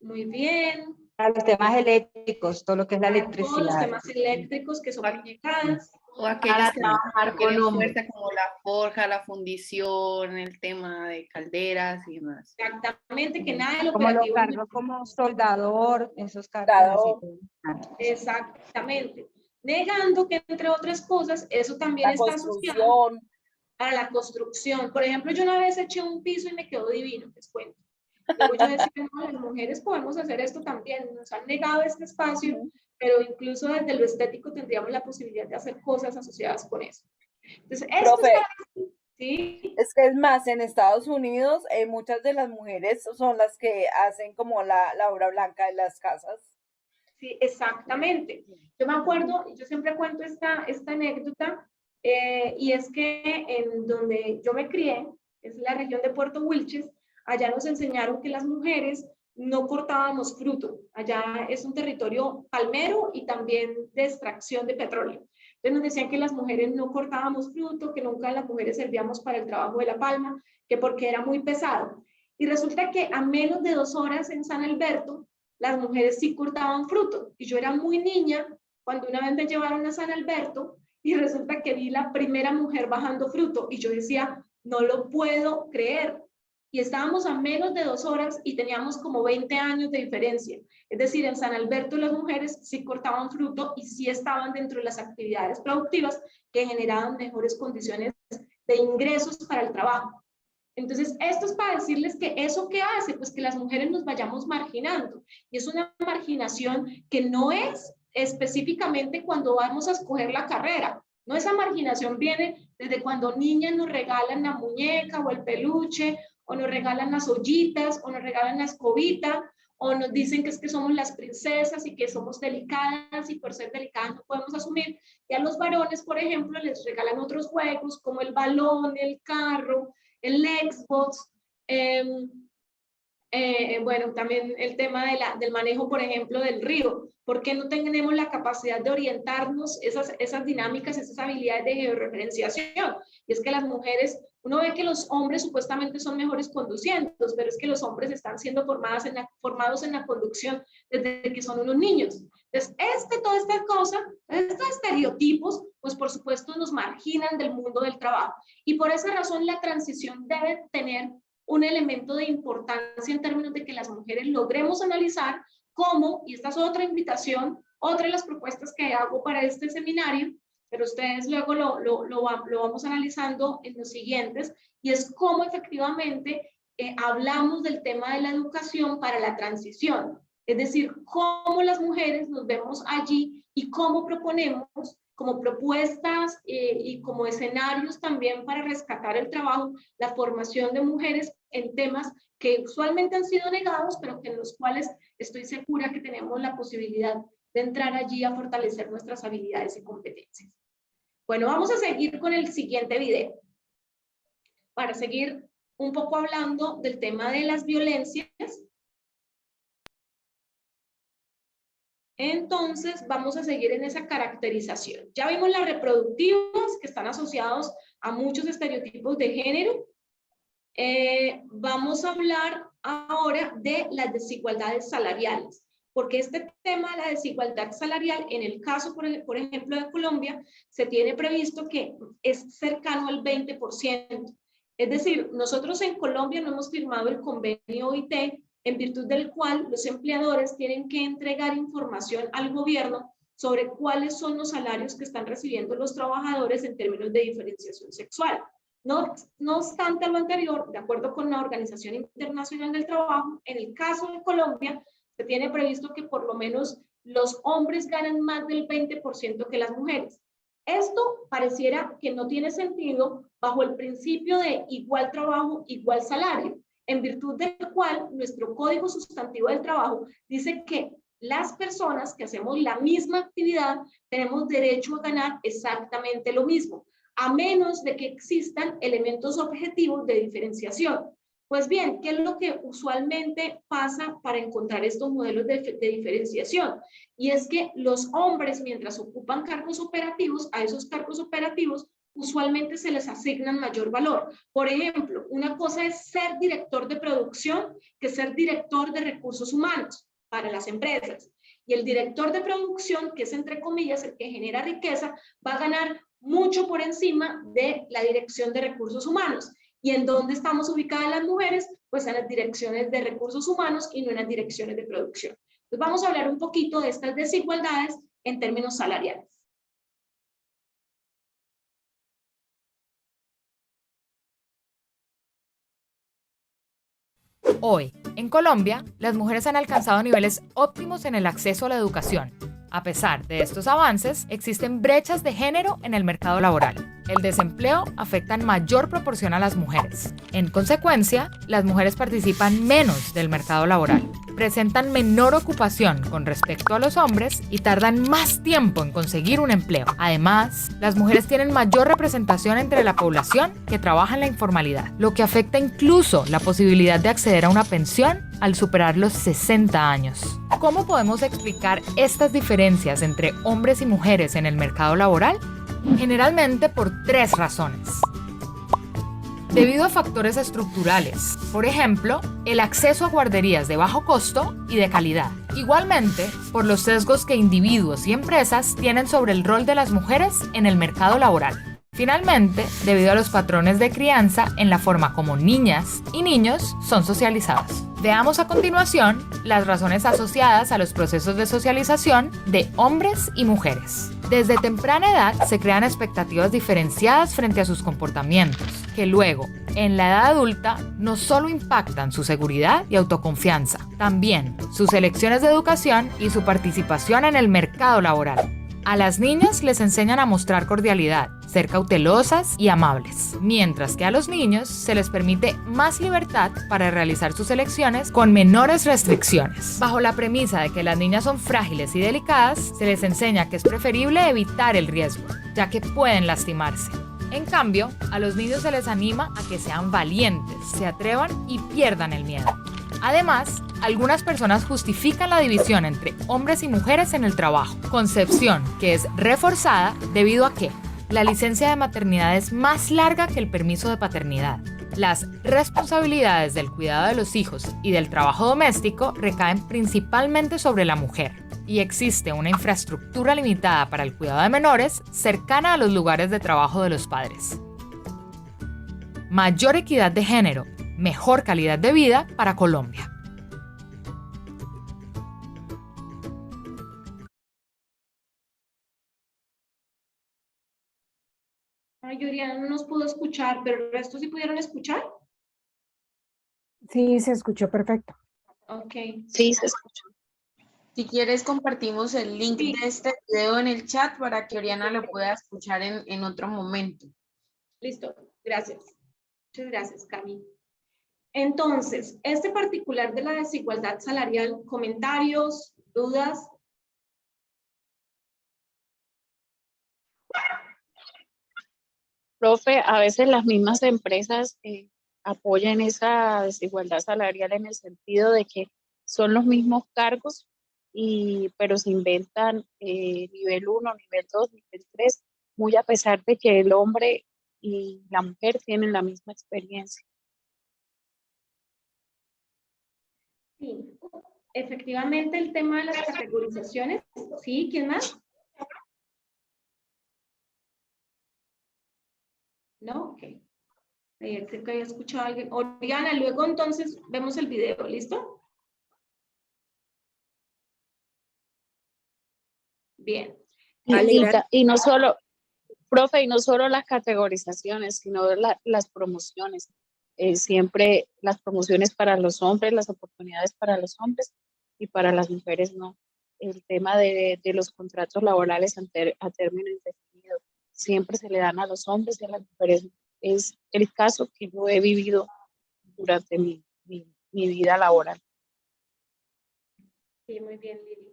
Muy bien. Para los temas eléctricos, todo lo que es la Para electricidad. todos los temas eléctricos que son aplicadas. O aquellas que trabajar con hombres, fuerza como la forja, la fundición, el tema de calderas y demás. Exactamente, que nada de lo Como los operativo. cargos como soldador, esos cargos. Exactamente. Negando que, entre otras cosas, eso también está asociado a la construcción. Por ejemplo, yo una vez eché un piso y me quedó divino, les cuento. Luego yo decía, no, las mujeres podemos hacer esto también. Nos han negado este espacio, pero incluso desde lo estético tendríamos la posibilidad de hacer cosas asociadas con eso. Entonces, esto Profe, ¿sí? Es que es más, en Estados Unidos muchas de las mujeres son las que hacen como la obra blanca de las casas. Sí, exactamente. Yo me acuerdo, yo siempre cuento esta anécdota, y es que en donde yo me crié, es la región de Puerto Wilches, allá nos enseñaron que las mujeres no cortábamos fruto. Allá es un territorio palmero y también de extracción de petróleo. Entonces nos decían que las mujeres no cortábamos fruto, que nunca las mujeres servíamos para el trabajo de la palma, que porque era muy pesado. Y resulta que a menos de 2 horas en San Alberto, las mujeres sí cortaban fruto. Y yo era muy niña cuando una vez me llevaron a San Alberto y resulta que vi la primera mujer bajando fruto. Y yo decía, no lo puedo creer. Y estábamos a menos de 2 horas y teníamos como 20 años de diferencia. Es decir, en San Alberto las mujeres sí cortaban fruto y sí estaban dentro de las actividades productivas que generaban mejores condiciones de ingresos para el trabajo. Entonces, esto es para decirles que eso que hace, pues que las mujeres nos vayamos marginando. Y es una marginación que no es específicamente cuando vamos a escoger la carrera. No, esa marginación viene desde cuando niñas nos regalan la muñeca o el peluche, o nos regalan las ollitas, o nos regalan la escobita, o nos dicen que es que somos las princesas y que somos delicadas y por ser delicadas no podemos asumir. Y a los varones, por ejemplo, les regalan otros juegos como el balón, el carro, el Xbox, bueno, también el tema del manejo, por ejemplo, del río. ¿Por qué no tenemos la capacidad de orientarnos esas dinámicas, esas habilidades de georreferenciación? Y es que las mujeres, uno ve que los hombres supuestamente son mejores conducientes, pero es que los hombres están siendo formados en la conducción desde que son unos niños. Entonces, toda esta cosa, estos estereotipos, pues por supuesto nos marginan del mundo del trabajo. Y por esa razón la transición debe tener un elemento de importancia en términos de que las mujeres logremos analizar cómo, y esta es otra invitación, otra de las propuestas que hago para este seminario, pero ustedes luego lo vamos analizando en los siguientes, y es cómo efectivamente hablamos del tema de la educación para la transición, es decir, cómo las mujeres nos vemos allí y cómo proponemos como propuestas y como escenarios también para rescatar el trabajo, la formación de mujeres en temas que usualmente han sido negados, pero que en los cuales estoy segura que tenemos la posibilidad de entrar allí a fortalecer nuestras habilidades y competencias. Bueno, vamos a seguir con el siguiente video, para seguir un poco hablando del tema de las violencias. Entonces, vamos a seguir en esa caracterización. Ya vimos las reproductivas, que están asociados a muchos estereotipos de género. Vamos a hablar ahora de las desigualdades salariales, porque este tema de la desigualdad salarial, en el caso, por ejemplo, de Colombia, se tiene previsto que es cercano al 20%. Es decir, nosotros en Colombia no hemos firmado el convenio OIT, en virtud del cual los empleadores tienen que entregar información al gobierno sobre cuáles son los salarios que están recibiendo los trabajadores en términos de diferenciación sexual. No obstante lo anterior, de acuerdo con la Organización Internacional del Trabajo, en el caso de Colombia, se tiene previsto que por lo menos los hombres ganan más del 20% que las mujeres. Esto pareciera que no tiene sentido bajo el principio de igual trabajo, igual salario, en virtud del cual nuestro Código Sustantivo del Trabajo dice que las personas que hacemos la misma actividad tenemos derecho a ganar exactamente lo mismo, a menos de que existan elementos objetivos de diferenciación. Pues bien, ¿qué es lo que usualmente pasa para encontrar estos modelos de diferenciación? Y es que los hombres, mientras ocupan cargos operativos, a esos cargos operativos usualmente se les asignan mayor valor. Por ejemplo, una cosa es ser director de producción que ser director de recursos humanos para las empresas. Y el director de producción, que es entre comillas el que genera riqueza, va a ganar mucho por encima de la dirección de recursos humanos. ¿Y en dónde estamos ubicadas las mujeres? Pues en las direcciones de recursos humanos y no en las direcciones de producción. Entonces vamos a hablar un poquito de estas desigualdades en términos salariales. Hoy, en Colombia, las mujeres han alcanzado niveles óptimos en el acceso a la educación. A pesar de estos avances, existen brechas de género en el mercado laboral. El desempleo afecta en mayor proporción a las mujeres. En consecuencia, las mujeres participan menos del mercado laboral, presentan menor ocupación con respecto a los hombres y tardan más tiempo en conseguir un empleo. Además, las mujeres tienen mayor representación entre la población que trabaja en la informalidad, lo que afecta incluso la posibilidad de acceder a una pensión al superar los 60 años. ¿Cómo podemos explicar estas diferencias entre hombres y mujeres en el mercado laboral? Generalmente por 3 razones. Debido a factores estructurales, por ejemplo, el acceso a guarderías de bajo costo y de calidad. Igualmente, por los sesgos que individuos y empresas tienen sobre el rol de las mujeres en el mercado laboral. Finalmente, debido a los patrones de crianza en la forma como niñas y niños son socializados. Veamos a continuación las razones asociadas a los procesos de socialización de hombres y mujeres. Desde temprana edad se crean expectativas diferenciadas frente a sus comportamientos, que luego, en la edad adulta, no solo impactan su seguridad y autoconfianza, también sus elecciones de educación y su participación en el mercado laboral. A las niñas les enseñan a mostrar cordialidad, ser cautelosas y amables, mientras que a los niños se les permite más libertad para realizar sus elecciones con menores restricciones. Bajo la premisa de que las niñas son frágiles y delicadas, se les enseña que es preferible evitar el riesgo, ya que pueden lastimarse. En cambio, a los niños se les anima a que sean valientes, se atrevan y pierdan el miedo. Además, algunas personas justifican la división entre hombres y mujeres en el trabajo, concepción que es reforzada debido a que la licencia de maternidad es más larga que el permiso de paternidad. Las responsabilidades del cuidado de los hijos y del trabajo doméstico recaen principalmente sobre la mujer, y existe una infraestructura limitada para el cuidado de menores cercana a los lugares de trabajo de los padres. Mayor equidad de género, mejor calidad de vida para Colombia. Ay, Yuriana no nos pudo escuchar, pero el resto sí pudieron escuchar. Sí, se escuchó perfecto. Ok. Sí, se escuchó. Si quieres, compartimos el link de este video en el chat para que Oriana lo pueda escuchar en otro momento. Listo, gracias. Muchas gracias, Cami. Entonces, este particular de la desigualdad salarial, comentarios, dudas. Profe, a veces las mismas empresas apoyan esa desigualdad salarial en el sentido de que son los mismos cargos, pero se inventan nivel 1, nivel 2, nivel 3, muy a pesar de que el hombre y la mujer tienen la misma experiencia. Sí, efectivamente el tema de las categorizaciones. ¿Sí? ¿Quién más? ¿No? Ok. Creo que había escuchado a alguien. Oriana, luego entonces vemos el video, ¿listo? Bien. Y no solo, profe, y no solo las categorizaciones, sino las promociones. Siempre las promociones para los hombres, las oportunidades para los hombres y para las mujeres no. El tema de los contratos laborales a término indefinido siempre se le dan a los hombres y a las mujeres. Es el caso que yo he vivido durante mi vida laboral. Sí, muy bien, Lili.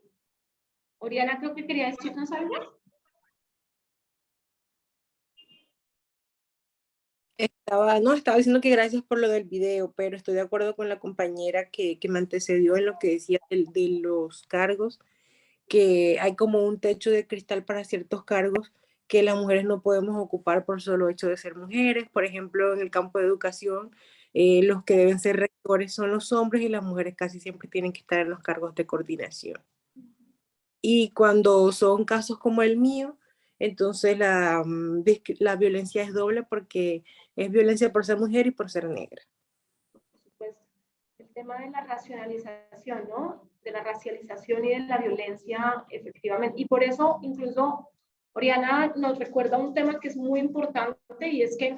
Oriana, creo que quería decirnos algo. Estaba diciendo que gracias por lo del video, pero estoy de acuerdo con la compañera que me antecedió en lo que decía de los cargos, que hay como un techo de cristal para ciertos cargos que las mujeres no podemos ocupar por solo hecho de ser mujeres. Por ejemplo, en el campo de educación, los que deben ser rectores son los hombres y las mujeres casi siempre tienen que estar en los cargos de coordinación. Y cuando son casos como el mío, entonces la violencia es doble porque es violencia por ser mujer y por ser negra. Por supuesto. El tema de la racionalización, ¿no? De la racialización y de la violencia, efectivamente. Y por eso, incluso, Oriana nos recuerda un tema que es muy importante, y es que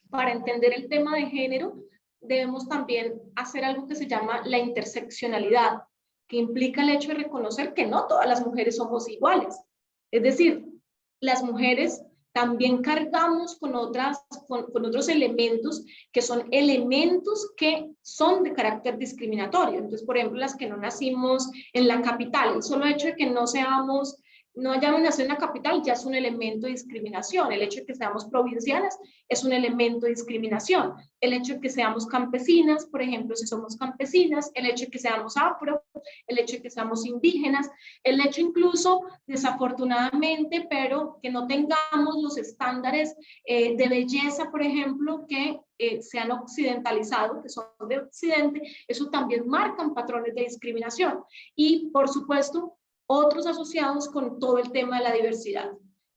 para entender el tema de género, debemos también hacer algo que se llama la interseccionalidad, que implica el hecho de reconocer que no todas las mujeres somos iguales. Es decir, las mujeres también cargamos con otros elementos que son elementos que son de carácter discriminatorio. Entonces, por ejemplo, las que no nacimos en la capital, el solo hecho de que no hayamos nacido en la capital ya es un elemento de discriminación. El hecho de que seamos provincianas es un elemento de discriminación. El hecho de que seamos campesinas, por ejemplo, si somos campesinas, el hecho de que seamos afro, el hecho de que seamos indígenas, el hecho incluso, desafortunadamente, pero que no tengamos los estándares de belleza, por ejemplo, que se han occidentalizado, que son de Occidente, eso también marcan patrones de discriminación. Y, por supuesto, otros asociados con todo el tema de la diversidad.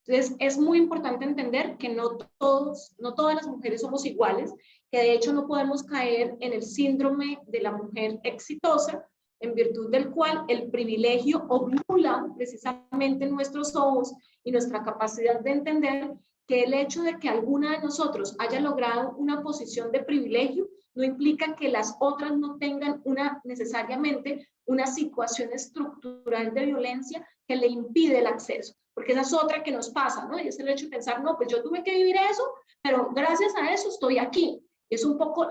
Entonces, es muy importante entender que no todas las mujeres somos iguales, que de hecho no podemos caer en el síndrome de la mujer exitosa, en virtud del cual el privilegio obnula precisamente nuestros ojos y nuestra capacidad de entender que el hecho de que alguna de nosotros haya logrado una posición de privilegio no implica que las otras no tengan necesariamente una situación estructural de violencia que le impide el acceso, porque esa es otra que nos pasa, ¿no? Y es el hecho de pensar, no, pues yo tuve que vivir eso, pero gracias a eso estoy aquí. Es un poco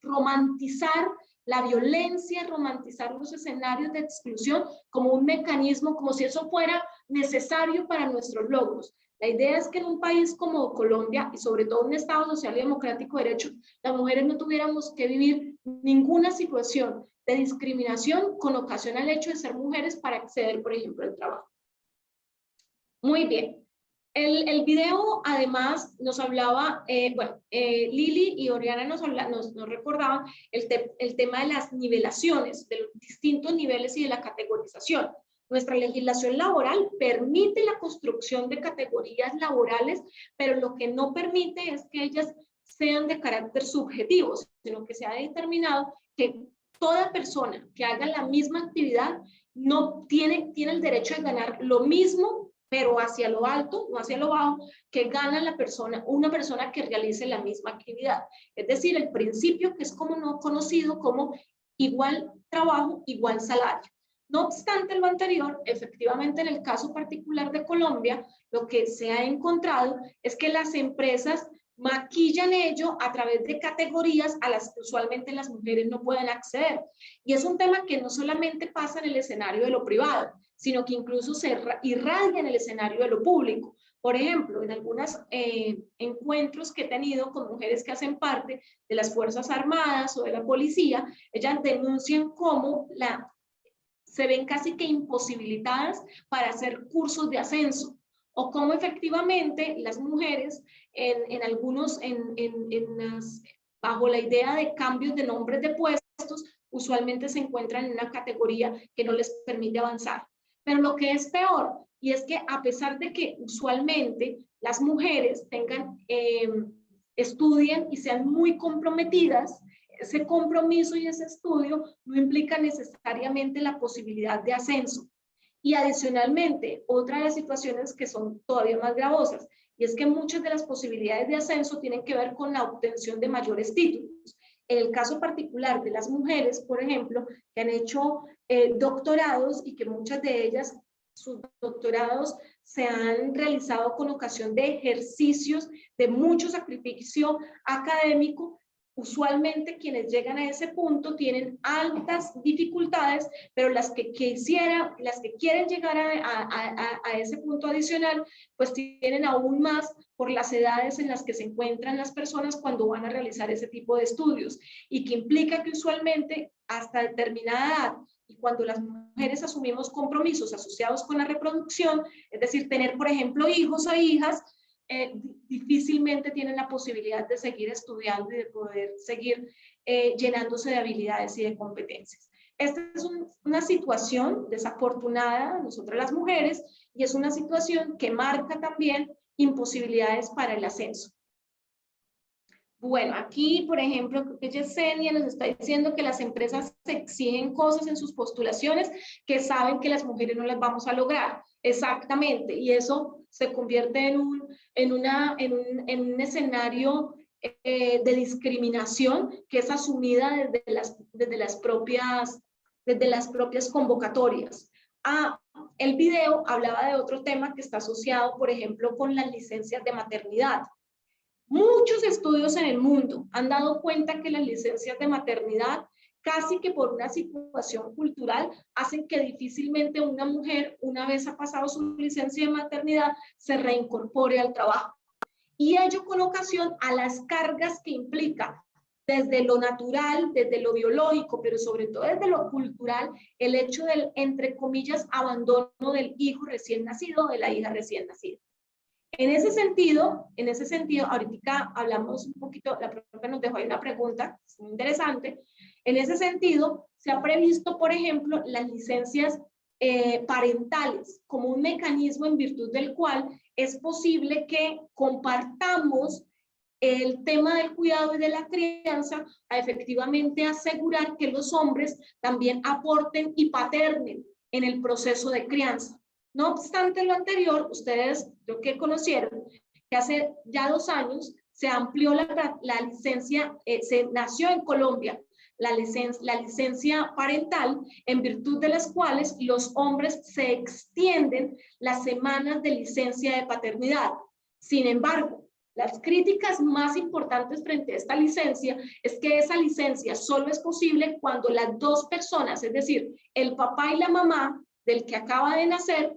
romantizar la violencia, romantizar los escenarios de exclusión como un mecanismo, como si eso fuera necesario para nuestros logros. La idea es que en un país como Colombia, y sobre todo en un Estado social y democrático de derecho, las mujeres no tuviéramos que vivir ninguna situación de discriminación con ocasión al hecho de ser mujeres para acceder, por ejemplo, al trabajo. Muy bien. El video, además, nos hablaba, Lili y Oriana nos recordaban el tema de las nivelaciones, de los distintos niveles y de la categorización. Nuestra legislación laboral permite la construcción de categorías laborales, pero lo que no permite es que ellas sean de carácter subjetivo, sino que se ha determinado que toda persona que haga la misma actividad no tiene el derecho de ganar lo mismo, pero hacia lo alto, no hacia lo bajo, que gana una persona que realice la misma actividad. Es decir, el principio que es conocido como igual trabajo, igual salario. No obstante lo anterior, efectivamente en el caso particular de Colombia, lo que se ha encontrado es que las empresas maquillan ello a través de categorías a las que usualmente las mujeres no pueden acceder. Y es un tema que no solamente pasa en el escenario de lo privado, sino que incluso se irradia en el escenario de lo público. Por ejemplo, en algunos encuentros que he tenido con mujeres que hacen parte de las Fuerzas Armadas o de la policía, ellas denuncian cómo se ven casi que imposibilitadas para hacer cursos de ascenso, o cómo efectivamente las mujeres bajo la idea de cambios de nombres de puestos, usualmente se encuentran en una categoría que no les permite avanzar. Pero lo que es peor, y es que a pesar de que usualmente las mujeres estudien y sean muy comprometidas, ese compromiso y ese estudio no implica necesariamente la posibilidad de ascenso. Y adicionalmente, otra de las situaciones que son todavía más gravosas, y es que muchas de las posibilidades de ascenso tienen que ver con la obtención de mayores títulos. En el caso particular de las mujeres, por ejemplo, que han hecho doctorados y que muchas de ellas, sus doctorados se han realizado con ocasión de ejercicios de mucho sacrificio académico. Usualmente quienes llegan a ese punto tienen altas dificultades, pero las que quieren llegar a ese punto adicional, pues tienen aún más por las edades en las que se encuentran las personas cuando van a realizar ese tipo de estudios, y que implica que usualmente hasta determinada edad, y cuando las mujeres asumimos compromisos asociados con la reproducción, es decir, tener, por ejemplo, hijos o hijas, difícilmente tienen la posibilidad de seguir estudiando y de poder seguir llenándose de habilidades y de competencias. Esta es una situación desafortunada de nosotras las mujeres, y es una situación que marca también imposibilidades para el ascenso. Bueno, aquí, por ejemplo, creo que Yesenia nos está diciendo que las empresas exigen cosas en sus postulaciones que saben que las mujeres no las vamos a lograr. Exactamente, y eso se convierte en un escenario de discriminación que es asumida desde las propias convocatorias. El video hablaba de otro tema que está asociado, por ejemplo, con las licencias de maternidad. Muchos estudios en el mundo han dado cuenta que las licencias de maternidad, casi que por una situación cultural, hacen que difícilmente una mujer, una vez ha pasado su licencia de maternidad, se reincorpore al trabajo. Y ello con ocasión a las cargas que implica desde lo natural, desde lo biológico, pero sobre todo desde lo cultural, el hecho del, entre comillas, abandono del hijo recién nacido, de la hija recién nacida. En ese sentido, ahorita hablamos un poquito, la profe nos dejó ahí una pregunta muy interesante. En ese sentido, se ha previsto, por ejemplo, las licencias parentales como un mecanismo en virtud del cual es posible que compartamos el tema del cuidado y de la crianza a efectivamente asegurar que los hombres también aporten y paternen en el proceso de crianza. No obstante lo anterior, ustedes creo que conocieron que hace ya 2 años se amplió la licencia, se nació en Colombia la licencia parental, en virtud de las cuales los hombres se extienden las semanas de licencia de paternidad. Sin embargo, las críticas más importantes frente a esta licencia es que esa licencia solo es posible cuando las dos personas, es decir, el papá y la mamá del que acaba de nacer,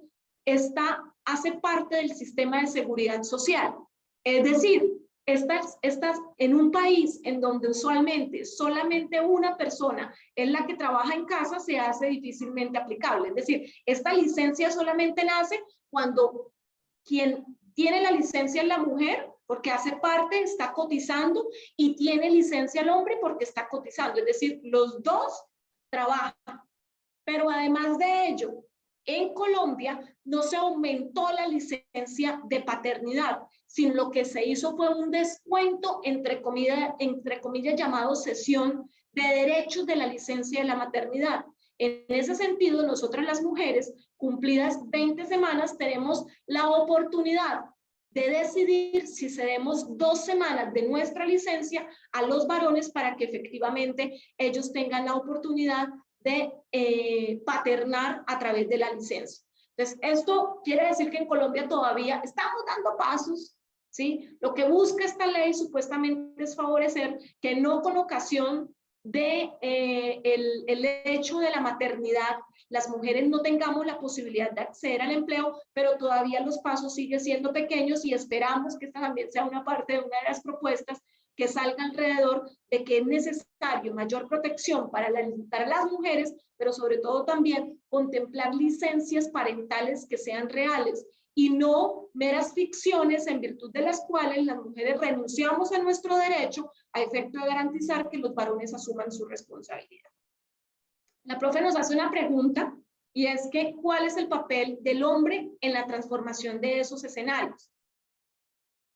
hace parte del sistema de seguridad social. Es decir, estas en un país en donde usualmente solamente una persona es la que trabaja en casa, se hace difícilmente aplicable. Es decir, esta licencia solamente nace cuando quien tiene la licencia es la mujer, porque hace parte, está cotizando, y tiene licencia el hombre porque está cotizando. Es decir, los dos trabajan. Pero además de ello, en Colombia no se aumentó la licencia de paternidad, sino lo que se hizo fue un descuento, entre comillas llamado cesión de derechos de la licencia de la maternidad. En ese sentido, nosotras las mujeres, cumplidas 20 semanas, tenemos la oportunidad de decidir si cedemos 2 semanas de nuestra licencia a los varones para que efectivamente ellos tengan la oportunidad de paternar a través de la licencia. Entonces, esto quiere decir que en Colombia todavía estamos dando pasos, ¿sí? Lo que busca esta ley supuestamente es favorecer que no con ocasión de el hecho de la maternidad, las mujeres no tengamos la posibilidad de acceder al empleo, pero todavía los pasos siguen siendo pequeños, y esperamos que esta también sea una parte de una de las propuestas que salga alrededor de que es necesario mayor protección para las mujeres, pero sobre todo también contemplar licencias parentales que sean reales y no meras ficciones en virtud de las cuales las mujeres renunciamos a nuestro derecho a efecto de garantizar que los varones asuman su responsabilidad. La profe nos hace una pregunta, y es que ¿cuál es el papel del hombre en la transformación de esos escenarios?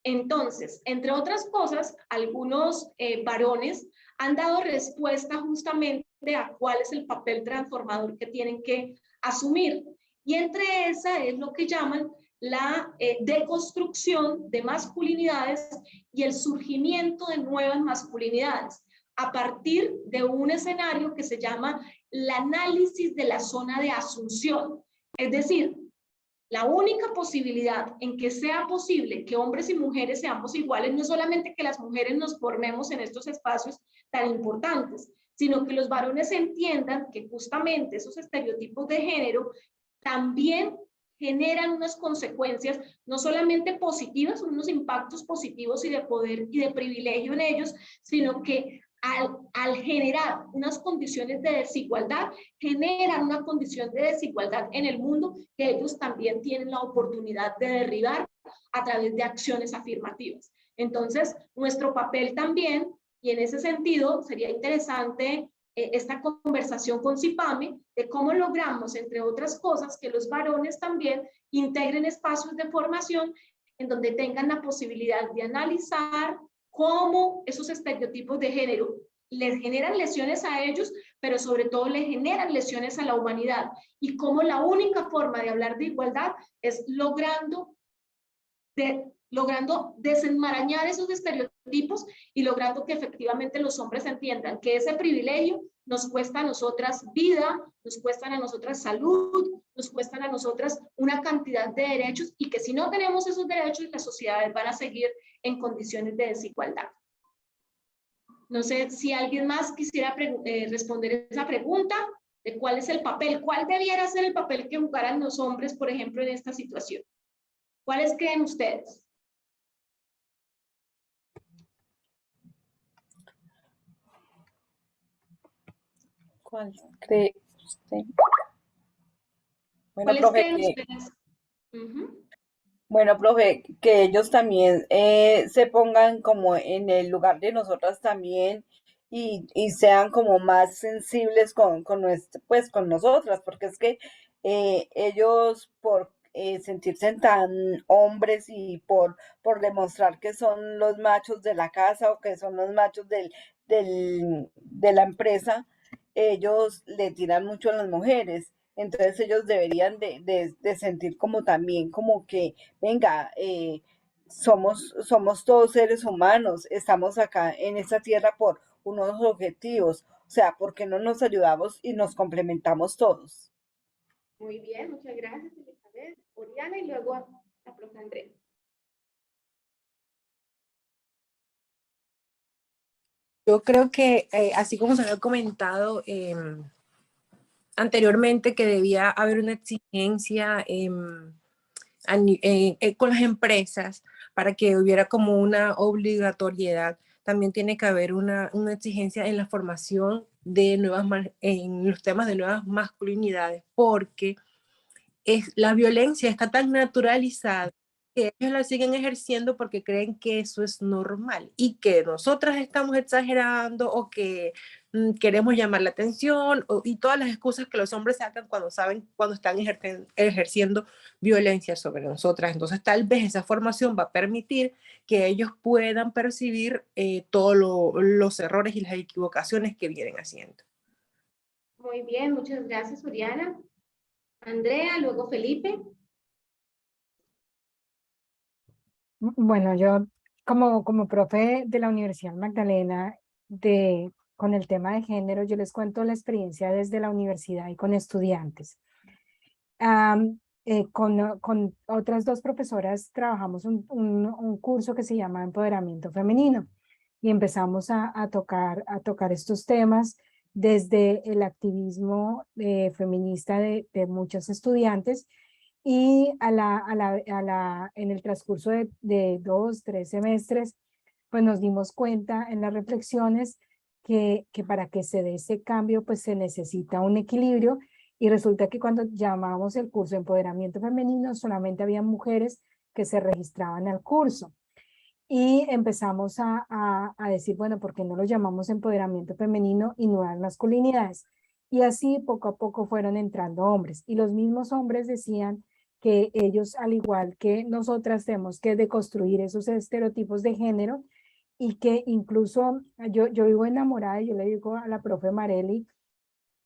Entonces, entre otras cosas, algunos varones han dado respuesta justamente a cuál es el papel transformador que tienen que asumir. Y entre esa es lo que llaman la deconstrucción de masculinidades y el surgimiento de nuevas masculinidades a partir de un escenario que se llama el análisis de la zona de asunción. Es decir, la única posibilidad en que sea posible que hombres y mujeres seamos iguales, no solamente que las mujeres nos formemos en estos espacios tan importantes, sino que los varones entiendan que justamente esos estereotipos de género también generan unas consecuencias no solamente positivas, unos impactos positivos y de poder y de privilegio en ellos, sino que al generar unas condiciones de desigualdad, generan una condición de desigualdad en el mundo que ellos también tienen la oportunidad de derribar a través de acciones afirmativas. Entonces, nuestro papel también, y en ese sentido sería interesante esta conversación con CIPAME de cómo logramos, entre otras cosas, que los varones también integren espacios de formación en donde tengan la posibilidad de analizar cómo esos estereotipos de género les generan lesiones a ellos, pero sobre todo les generan lesiones a la humanidad, y cómo la única forma de hablar de igualdad es logrando desenmarañar esos estereotipos y logrando que efectivamente los hombres entiendan que ese privilegio nos cuesta a nosotras vida, nos cuestan a nosotras salud, nos cuestan a nosotras una cantidad de derechos, y que si no tenemos esos derechos, las sociedades van a seguir en condiciones de desigualdad. No sé si alguien más quisiera responder esa pregunta de cuál es el papel, cuál debiera ser el papel que jugaran los hombres, por ejemplo, en esta situación. ¿Cuáles creen ustedes? ¿Cuál cree usted? Bueno, ¿Cuáles profe, creen ustedes? bueno, profe, que ellos también se pongan como en el lugar de nosotras también y sean como más sensibles pues, con nosotras, porque es que ellos por sentirse tan hombres y por demostrar que son los machos de la casa o que son los machos de la empresa, ellos le tiran mucho a las mujeres. Entonces ellos deberían de sentir como también como que, venga, somos todos seres humanos, estamos acá en esta tierra por unos objetivos, o sea, ¿por qué no nos ayudamos y nos complementamos todos? Muy bien, muchas gracias, Elizabeth. Oriana y luego la profe Andrea. Yo creo que, así como se había comentado anteriormente, que debía haber una exigencia con las empresas para que hubiera como una obligatoriedad, también tiene que haber una exigencia en la formación de en los temas de nuevas masculinidades, porque la violencia está tan naturalizada que ellos la siguen ejerciendo porque creen que eso es normal y que nosotras estamos exagerando o que queremos llamar la atención y todas las excusas que los hombres sacan cuando están ejerciendo violencia sobre nosotras. Entonces tal vez esa formación va a permitir que ellos puedan percibir todos los errores y las equivocaciones que vienen haciendo. Muy bien, muchas gracias, Oriana. Andrea, luego Felipe. Bueno, yo como profe de la Universidad Magdalena, con el tema de género, yo les cuento la experiencia desde la universidad y con estudiantes. Con otras dos profesoras trabajamos un curso que se llama Empoderamiento Femenino y empezamos a tocar estos temas desde el activismo feminista de muchos estudiantes, y en el transcurso de 2, 3 semestres, pues nos dimos cuenta en las reflexiones que para que se dé ese cambio, pues se necesita un equilibrio, y resulta que cuando llamamos el curso Empoderamiento Femenino, solamente había mujeres que se registraban al curso. Y empezamos a decir, bueno, ¿por qué no lo llamamos Empoderamiento Femenino y Nuevas Masculinidades? Y así poco a poco fueron entrando hombres. Y los mismos hombres decían que ellos, al igual que nosotras, tenemos que deconstruir esos estereotipos de género, y que incluso yo vivo enamorada, y yo le digo a la profe Marely,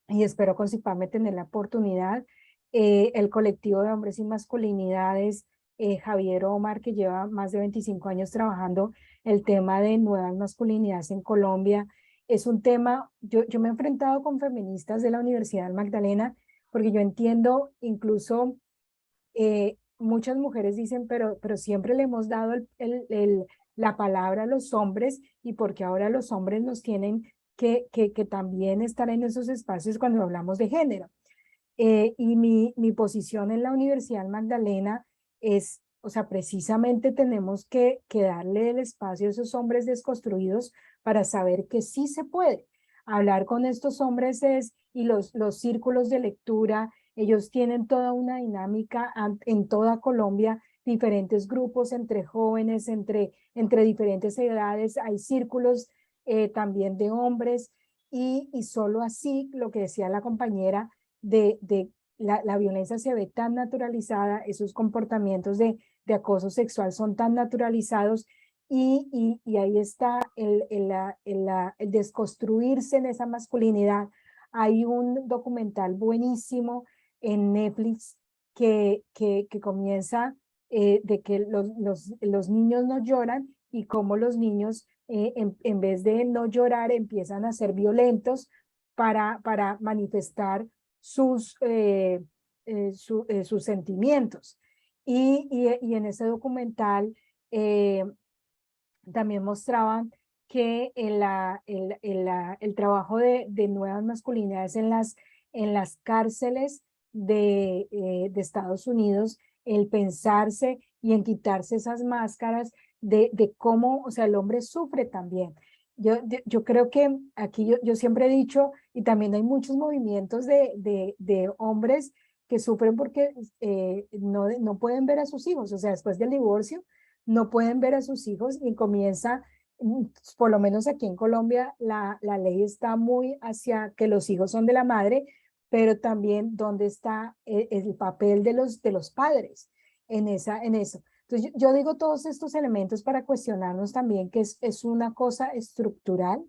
y espero con CIPAME tener la oportunidad, el colectivo de hombres y masculinidades, Javier Omar, que lleva más de 25 años trabajando el tema de nuevas masculinidades en Colombia. Es un tema, yo me he enfrentado con feministas de la Universidad del Magdalena, porque yo entiendo incluso muchas mujeres dicen, pero siempre le hemos dado la palabra a los hombres y porque ahora los hombres nos tienen que también estar en esos espacios cuando hablamos de género. Y mi posición en la Universidad Magdalena es, o sea, precisamente tenemos que darle el espacio a esos hombres desconstruidos para saber que sí se puede. Hablar con estos hombres y los círculos de lectura, ellos tienen toda una dinámica en toda Colombia, diferentes grupos entre jóvenes, entre diferentes edades, hay círculos también de hombres y solo así, lo que decía la compañera, la violencia se ve tan naturalizada, esos comportamientos de acoso sexual son tan naturalizados y ahí está el desconstruirse en esa masculinidad. Hay un documental buenísimo en Netflix que comienza de que los niños no lloran y cómo los niños en vez de no llorar empiezan a ser violentos para manifestar sus sentimientos. Y en ese documental también mostraban que el trabajo de nuevas masculinidades en las cárceles de Estados Unidos, el pensarse y en quitarse esas máscaras de cómo, o sea, el hombre sufre también. Yo creo que aquí yo siempre he dicho, y también hay muchos movimientos de hombres que sufren porque no pueden ver a sus hijos, o sea, después del divorcio, no pueden ver a sus hijos y comienza, por lo menos aquí en Colombia, la ley está muy hacia que los hijos son de la madre, pero también dónde está el papel de los padres en eso. Entonces, yo digo todos estos elementos para cuestionarnos también que es una cosa estructural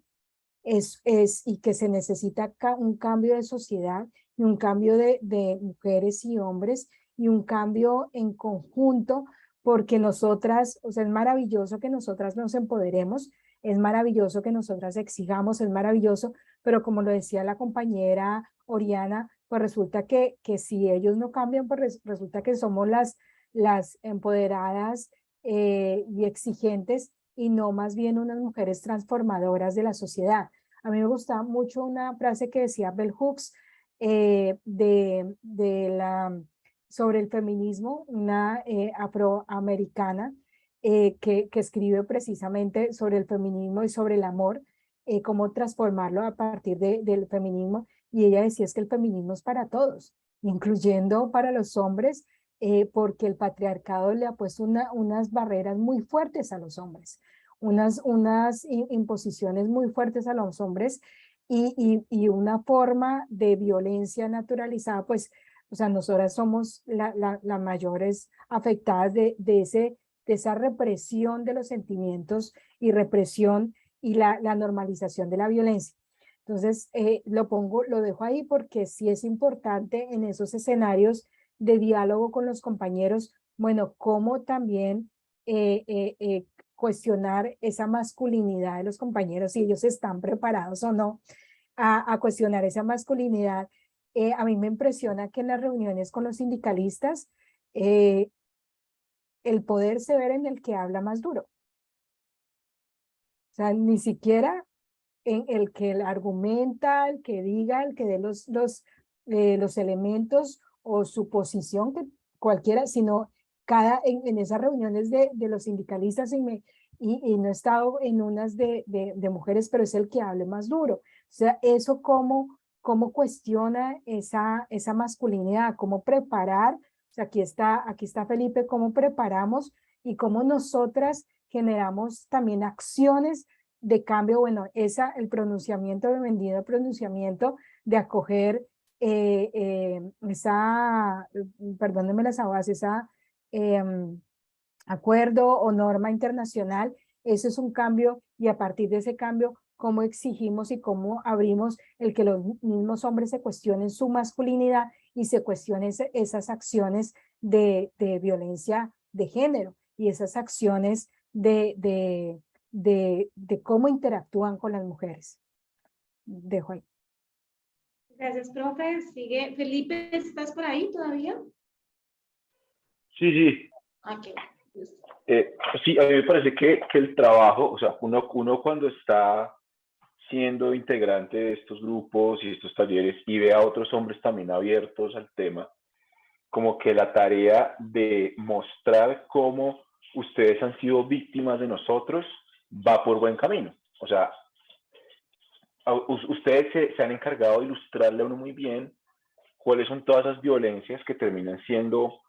y que se necesita un cambio de sociedad y un cambio de mujeres y hombres y un cambio en conjunto, porque nosotras, o sea, es maravilloso que nosotras nos empoderemos, es maravilloso que nosotras exigamos, es maravilloso, pero como lo decía la compañera Oriana, pues resulta que si ellos no cambian, pues resulta que somos las empoderadas y exigentes y no más bien unas mujeres transformadoras de la sociedad. A mí me gusta mucho una frase que decía Bell Hooks sobre el feminismo, una afroamericana que escribe precisamente sobre el feminismo y sobre el amor, cómo transformarlo a partir del feminismo. Y ella decía es que el feminismo es para todos, incluyendo para los hombres, porque el patriarcado le ha puesto unas barreras muy fuertes a los hombres, unas imposiciones muy fuertes a los hombres y una forma de violencia naturalizada, pues, o sea, nosotras somos las mayores afectadas de esa represión de los sentimientos y represión y la normalización de la violencia. Entonces, lo dejo ahí porque sí es importante en esos escenarios de diálogo con los compañeros, bueno, cómo también cuestionar esa masculinidad de los compañeros, si ellos están preparados o no a cuestionar esa masculinidad. A mí me impresiona que en las reuniones con los sindicalistas, el poder se ve en el que habla más duro. O sea, ni siquiera en el que argumenta, el que diga, el que dé los elementos o su posición, que cualquiera, sino en esas reuniones de los sindicalistas y no he estado en unas de mujeres, pero es el que hable más duro. O sea, eso cómo cuestiona esa masculinidad, cómo preparar, o sea, aquí está Felipe, cómo preparamos y cómo nosotras generamos también acciones de cambio, bueno, el pronunciamiento, bienvenido pronunciamiento de acoger perdónenme las aguas, acuerdo o norma internacional, eso es un cambio y a partir de ese cambio, cómo exigimos y cómo abrimos el que los mismos hombres se cuestionen su masculinidad y se cuestionen esas acciones de violencia de género y esas acciones de cómo interactúan con las mujeres. Dejo ahí. Gracias, profe. Sigue Felipe, ¿estás por ahí todavía? Sí, sí. Ok. Sí, a mí me parece que el trabajo, o sea, uno cuando está siendo integrante de estos grupos y estos talleres y ve a otros hombres también abiertos al tema, como que la tarea de mostrar cómo ustedes han sido víctimas de nosotros va por buen camino. O sea, ustedes se han encargado de ilustrarle a uno muy bien cuáles son todas esas violencias que terminan siendo,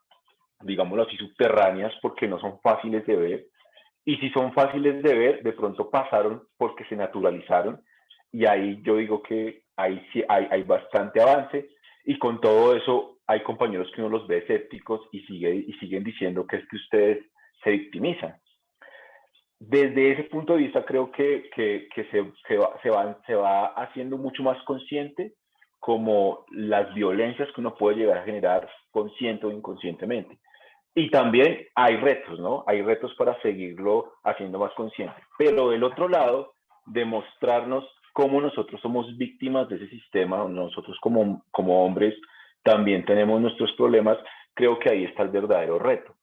digámoslo así, subterráneas porque no son fáciles de ver. Y si son fáciles de ver, de pronto pasaron porque se naturalizaron. Y ahí yo digo que ahí sí hay bastante avance. Y con todo eso hay compañeros que uno los ve escépticos y siguen diciendo que es que ustedes se victimizan. Desde ese punto de vista creo que se va haciendo mucho más consciente como las violencias que uno puede llegar a generar consciente o inconscientemente. Y también hay retos, ¿no? Hay retos para seguirlo haciendo más consciente. Pero del otro lado, demostrarnos cómo nosotros somos víctimas de ese sistema, nosotros como hombres también tenemos nuestros problemas, creo que ahí está el verdadero reto.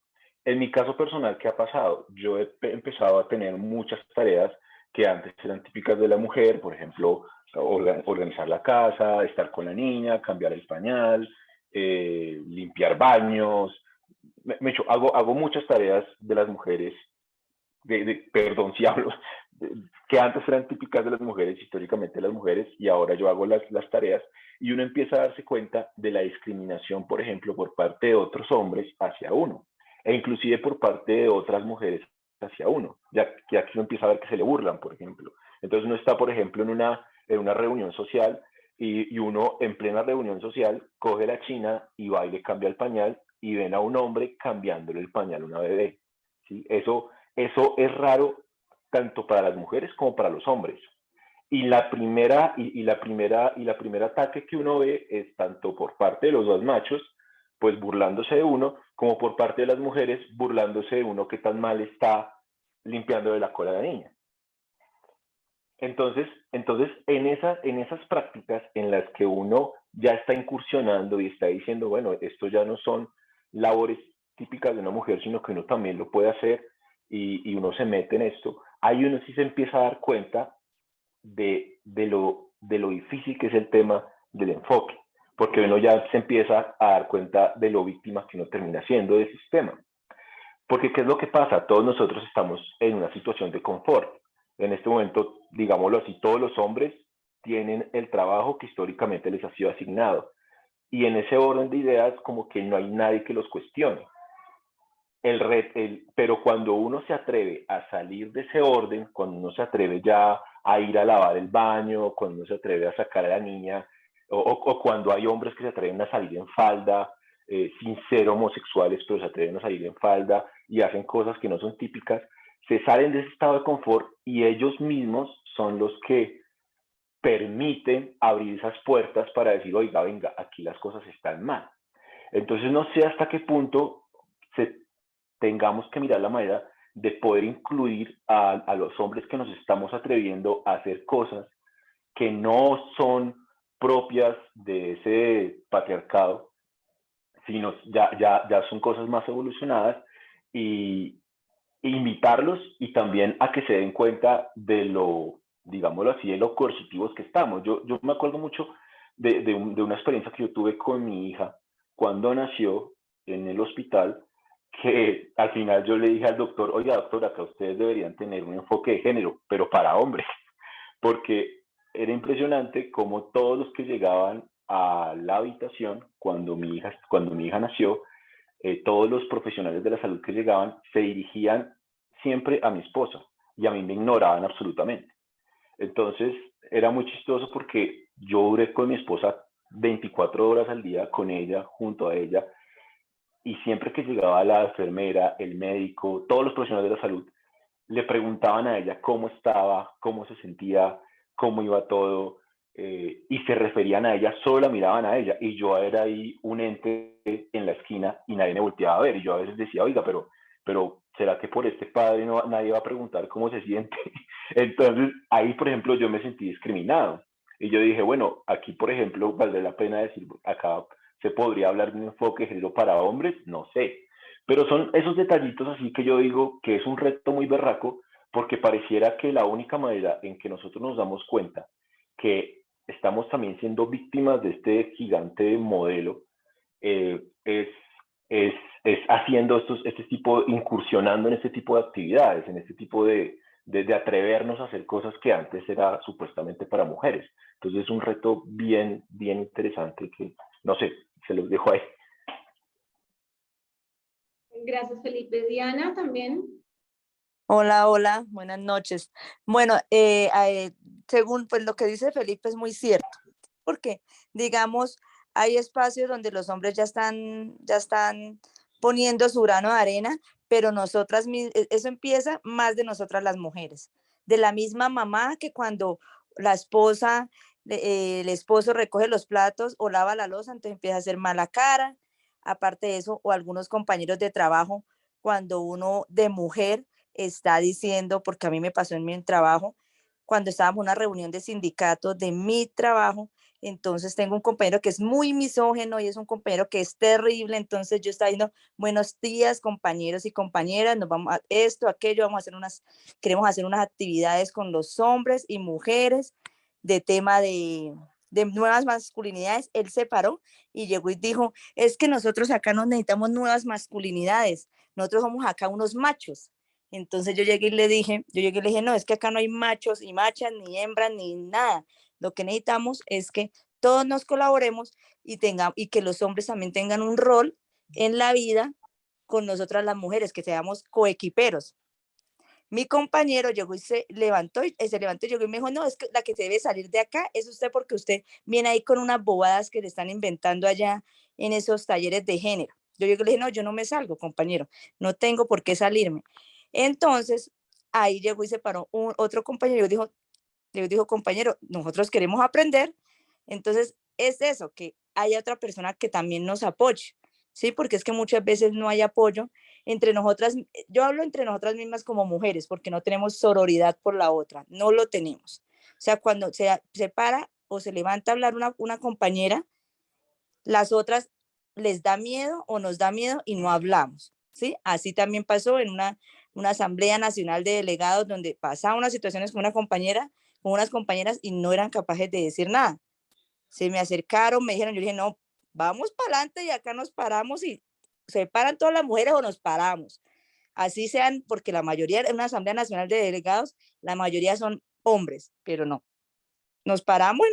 En mi caso personal, ¿qué ha pasado? Yo he empezado a tener muchas tareas que antes eran típicas de la mujer, por ejemplo, organizar la casa, estar con la niña, cambiar el pañal, limpiar baños. Hago muchas tareas de las mujeres, perdón si hablo, que antes eran típicas de las mujeres, históricamente de las mujeres, y ahora yo hago las tareas, y uno empieza a darse cuenta de la discriminación, por ejemplo, por parte de otros hombres hacia uno, e inclusive por parte de otras mujeres hacia uno, ya que aquí uno empieza a ver que se le burlan, por ejemplo. Entonces uno está, por ejemplo, en una reunión social, y uno en plena reunión social coge la china y va y le cambia el pañal, y ven a un hombre cambiándole el pañal a una bebé. ¿Sí? Eso es raro tanto para las mujeres como para los hombres. Y la primera ataque que uno ve es tanto por parte de los dos machos, pues burlándose de uno, como por parte de las mujeres burlándose de uno que tan mal está limpiando de la cola de la niña. Entonces en esas prácticas en las que uno ya está incursionando y está diciendo, bueno, esto ya no son labores típicas de una mujer, sino que uno también lo puede hacer y uno se mete en esto, ahí uno sí se empieza a dar cuenta de lo difícil que es el tema del enfoque, porque uno ya se empieza a dar cuenta de lo víctima que uno termina siendo del sistema. Porque ¿qué es lo que pasa? Todos nosotros estamos en una situación de confort. En este momento, digámoslo así, todos los hombres tienen el trabajo que históricamente les ha sido asignado. Y en ese orden de ideas, como que no hay nadie que los cuestione. Pero cuando uno se atreve a salir de ese orden, cuando uno se atreve ya a ir a lavar el baño, cuando uno se atreve a sacar a la niña, o cuando hay hombres que se atreven a salir en falda, sin ser homosexuales, pero se atreven a salir en falda y hacen cosas que no son típicas, se salen de ese estado de confort y ellos mismos son los que permiten abrir esas puertas para decir, oiga, venga, aquí las cosas están mal. Entonces no sé hasta qué punto tengamos que mirar la manera de poder incluir a los hombres que nos estamos atreviendo a hacer cosas que no son propias de ese patriarcado, sino ya son cosas más evolucionadas, y invitarlos y también a que se den cuenta de lo, digámoslo así, de lo coercitivos que estamos. Yo me acuerdo mucho de una experiencia que yo tuve con mi hija cuando nació en el hospital, que al final yo le dije al doctor, oiga doctor, acá ustedes deberían tener un enfoque de género, pero para hombres, porque era impresionante cómo todos los que llegaban a la habitación cuando mi hija nació, todos los profesionales de la salud que llegaban se dirigían siempre a mi esposa y a mí me ignoraban absolutamente. Entonces era muy chistoso porque yo duré con mi esposa 24 horas al día con ella, junto a ella, y siempre que llegaba la enfermera, el médico, todos los profesionales de la salud, le preguntaban a ella cómo estaba, cómo se sentía, cómo iba todo, y se referían a ella, solo la miraban a ella, y yo era ahí un ente en la esquina y nadie me volteaba a ver, y yo a veces decía, oiga, pero ¿será que por este padre no, nadie va a preguntar cómo se siente? Entonces, ahí, por ejemplo, yo me sentí discriminado, y yo dije, bueno, aquí, por ejemplo, valdría la pena decir, acá se podría hablar de un enfoque de género para hombres, no sé, pero son esos detallitos así que yo digo que es un reto muy berraco, porque pareciera que la única manera en que nosotros nos damos cuenta que estamos también siendo víctimas de este gigante modelo, es, es haciendo este tipo, incursionando en este tipo de actividades, en este tipo de atrevernos a hacer cosas que antes era supuestamente para mujeres. Entonces es un reto bien, bien interesante que, no sé, se los dejo ahí. Gracias, Felipe. Diana, también. Hola, hola, buenas noches. Bueno, según pues lo que dice Felipe es muy cierto, porque digamos, hay espacios donde los hombres ya están poniendo su grano de arena, pero nosotras, eso empieza más de nosotras las mujeres, de la misma mamá que cuando la esposa, el esposo recoge los platos o lava la loza, entonces empieza a hacer mala cara, aparte de eso, o algunos compañeros de trabajo, cuando uno de mujer está diciendo, porque a mí me pasó en mi trabajo, cuando estábamos en una reunión de sindicatos de mi trabajo, entonces tengo un compañero que es muy misógino y es un compañero que es terrible, entonces yo estaba diciendo, buenos días compañeros y compañeras, nos vamos a esto, aquello, queremos hacer unas actividades con los hombres y mujeres de tema de nuevas masculinidades. Él se paró y llegó y dijo, es que nosotros acá no necesitamos nuevas masculinidades, nosotros somos acá unos machos. Entonces yo llegué y le dije, no, es que acá no hay machos y machas, ni hembras, ni nada. Lo que necesitamos es que todos nos colaboremos y que los hombres también tengan un rol en la vida con nosotras las mujeres, que seamos coequiperos. Mi compañero llegó y se levantó y llegó y me dijo, no, es que la que se debe salir de acá es usted porque usted viene ahí con unas bobadas que le están inventando allá en esos talleres de género. Yo llegué y le dije, no, yo no me salgo, compañero, no tengo por qué salirme. Entonces, ahí llegó y se paró otro compañero y dijo, compañero, nosotros queremos aprender, entonces es eso, que haya otra persona que también nos apoye, ¿sí? Porque es que muchas veces no hay apoyo entre nosotras, yo hablo entre nosotras mismas como mujeres, porque no tenemos sororidad por la otra, no lo tenemos. O sea, cuando se para o se levanta a hablar una compañera, las otras les da miedo o nos da miedo y no hablamos, ¿sí? Así también pasó en una Asamblea Nacional de Delegados donde pasaban unas situaciones con unas compañeras y no eran capaces de decir nada. Se me acercaron, me dijeron, yo dije, no, vamos para adelante y acá nos paramos y se paran todas las mujeres o nos paramos. Así sean, porque la mayoría en una Asamblea Nacional de Delegados, la mayoría son hombres, pero no. Nos paramos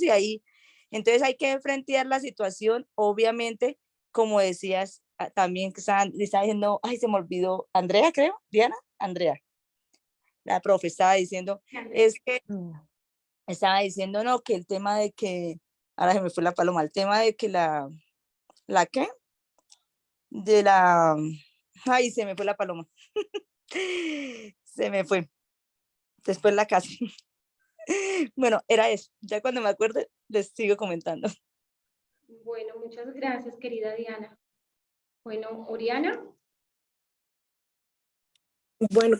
y ahí. Entonces hay que enfrentar la situación, obviamente, como decías, también que estaba diciendo, ay, se me olvidó, Andrea, creo, Diana, Andrea, la profe estaba diciendo, es que estaba diciendo, no, que el tema de que, ahora se me fue la paloma, el tema de que ¿la qué? De la, ay, se me fue la paloma, se me fue, después la casa. Bueno, era eso, ya cuando me acuerde les sigo comentando. Bueno, muchas gracias, querida Diana. Bueno, Oriana. Bueno,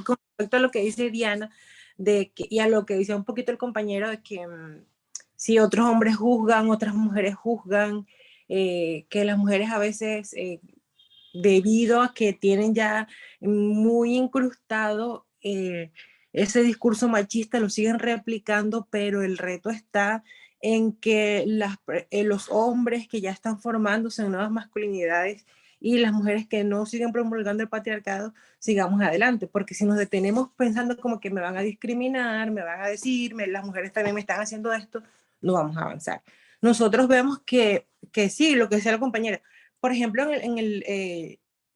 con respecto a lo que dice Diana, y a lo que dice un poquito el compañero, de que si otros hombres juzgan, otras mujeres juzgan, que las mujeres a veces, debido a que tienen ya muy incrustado ese discurso machista, lo siguen replicando, pero el reto está en que los hombres que ya están formándose en nuevas masculinidades y las mujeres que no siguen promulgando el patriarcado, sigamos adelante, porque si nos detenemos pensando como que me van a discriminar, me van a decir, las mujeres también me están haciendo esto, no vamos a avanzar. Nosotros vemos que sí, lo que decía la compañera, por ejemplo,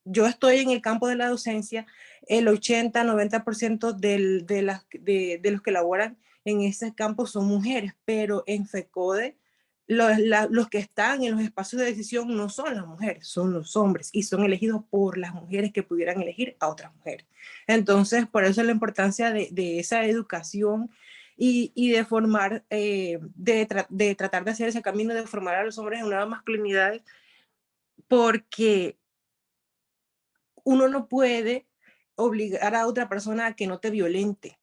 yo estoy en el campo de la docencia, el 80-90% de los que laboran en ese campo son mujeres, pero en FECODE los que están en los espacios de decisión no son las mujeres, son los hombres y son elegidos por las mujeres que pudieran elegir a otras mujeres. Entonces, por eso la importancia de esa educación y de formar, de tratar de hacer ese camino de formar a los hombres en nuevas masculinidades, porque uno no puede obligar a otra persona a que no te violente.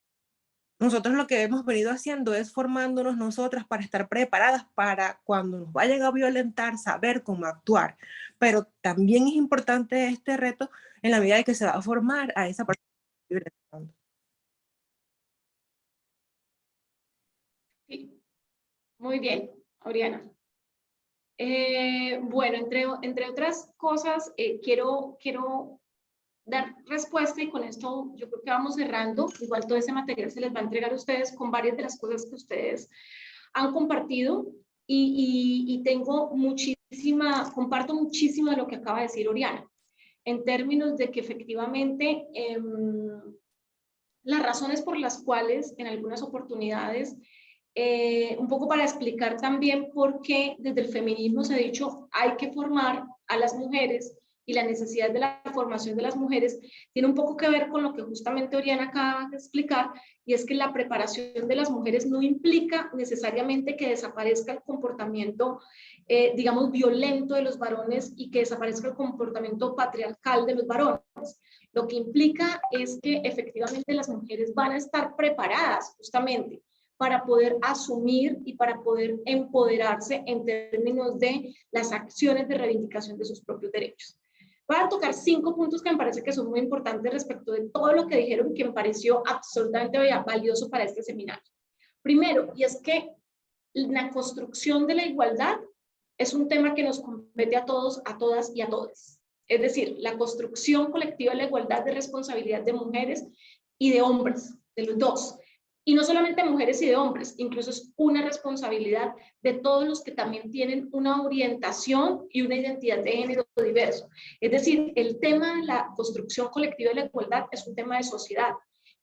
Nosotros lo que hemos venido haciendo es formándonos nosotras para estar preparadas para cuando nos vayan a violentar, saber cómo actuar. Pero también es importante este reto en la medida de que se va a formar a esa persona violentando. Sí. Muy bien, Oriana. Bueno, entre otras cosas, quiero dar respuesta y con esto yo creo que vamos cerrando. Igual todo ese material se les va a entregar a ustedes con varias de las cosas que ustedes han compartido y comparto muchísimo de lo que acaba de decir Oriana, en términos de que efectivamente las razones por las cuales en algunas oportunidades, un poco para explicar también por qué desde el feminismo se ha dicho hay que formar a las mujeres y la necesidad de la formación de las mujeres, tiene un poco que ver con lo que justamente Oriana acaba de explicar, y es que la preparación de las mujeres no implica necesariamente que desaparezca el comportamiento, digamos, violento de los varones y que desaparezca el comportamiento patriarcal de los varones. Lo que implica es que efectivamente las mujeres van a estar preparadas justamente para poder asumir y para poder empoderarse en términos de las acciones de reivindicación de sus propios derechos. Voy a tocar 5 puntos que me parece que son muy importantes respecto de todo lo que dijeron y que me pareció absolutamente valioso para este seminario. Primero, y es que la construcción de la igualdad es un tema que nos compete a todos, a todas y a todos. Es decir, la construcción colectiva de la igualdad de responsabilidad de mujeres y de hombres, de los dos. Y no solamente de mujeres y de hombres, incluso es una responsabilidad de todos los que también tienen una orientación y una identidad de género diverso. Es decir, el tema de la construcción colectiva de la igualdad es un tema de sociedad,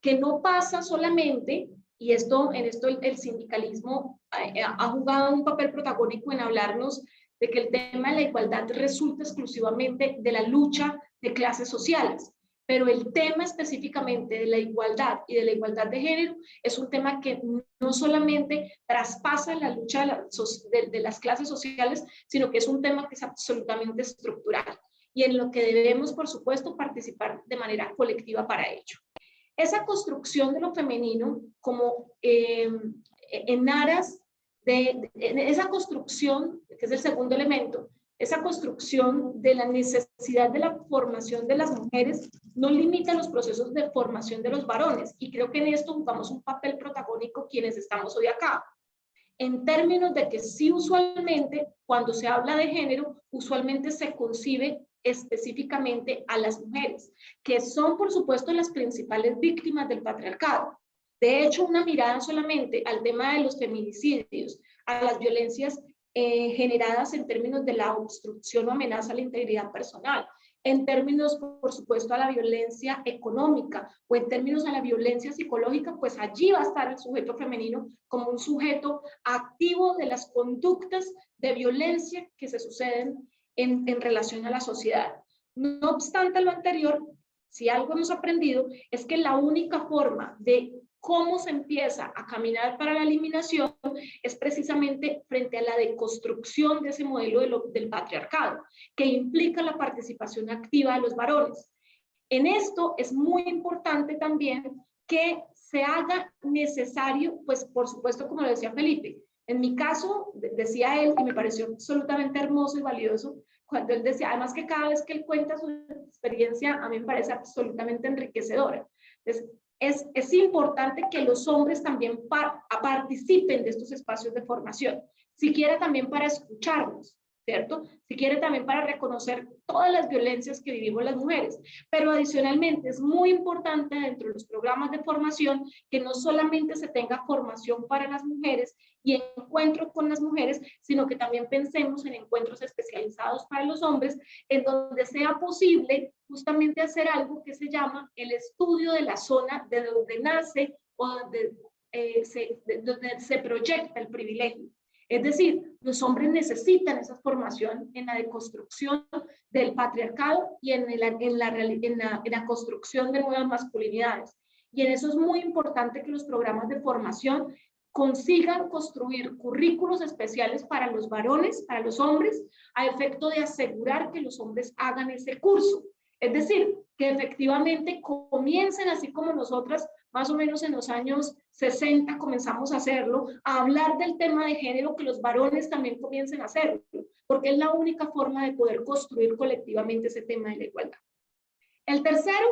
que no pasa solamente, y en esto el sindicalismo ha jugado un papel protagónico en hablarnos de que el tema de la igualdad resulta exclusivamente de la lucha de clases sociales. Pero el tema específicamente de la igualdad y de la igualdad de género es un tema que no solamente traspasa la lucha de las clases sociales, sino que es un tema que es absolutamente estructural y en lo que debemos, por supuesto, participar de manera colectiva para ello. Esa construcción de lo femenino, como en aras de esa construcción, que es el segundo elemento, esa construcción de la necesidad de la formación de las mujeres no limita los procesos de formación de los varones, y creo que en esto jugamos un papel protagónico quienes estamos hoy acá, en términos de que sí, usualmente cuando se habla de género, usualmente se concibe específicamente a las mujeres, que son por supuesto las principales víctimas del patriarcado. De hecho, una mirada solamente al tema de los feminicidios, a las violencias generadas en términos de la obstrucción o amenaza a la integridad personal, en términos, por supuesto, a la violencia económica o en términos a la violencia psicológica, pues allí va a estar el sujeto femenino como un sujeto activo de las conductas de violencia que se suceden en relación a la sociedad. No obstante lo anterior, si algo hemos aprendido es que la única forma de cómo se empieza a caminar para la eliminación es precisamente frente a la deconstrucción de ese modelo del patriarcado, que implica la participación activa de los varones. En esto es muy importante también que se haga necesario, pues por supuesto, como lo decía Felipe, en mi caso, decía él, y me pareció absolutamente hermoso y valioso, cuando él decía, además que cada vez que él cuenta su experiencia, a mí me parece absolutamente enriquecedora. Entonces, es importante que los hombres también participen de estos espacios de formación, siquiera también para escucharnos, ¿cierto? Siquiera también para reconocer todas las violencias que vivimos las mujeres, pero adicionalmente es muy importante dentro de los programas de formación que no solamente se tenga formación para las mujeres y encuentro con las mujeres, sino que también pensemos en encuentros especializados para los hombres, en donde sea posible justamente hacer algo que se llama el estudio de la zona de donde nace o donde se proyecta el privilegio. Es decir, los hombres necesitan esa formación en la deconstrucción del patriarcado y en la construcción de nuevas masculinidades. Y en eso es muy importante que los programas de formación consigan construir currículos especiales para los varones, para los hombres, a efecto de asegurar que los hombres hagan ese curso. Es decir, que efectivamente comiencen, así como nosotras más o menos en los años 60 comenzamos a hacerlo, a hablar del tema de género, que los varones también comiencen a hacerlo, porque es la única forma de poder construir colectivamente ese tema de la igualdad. El tercero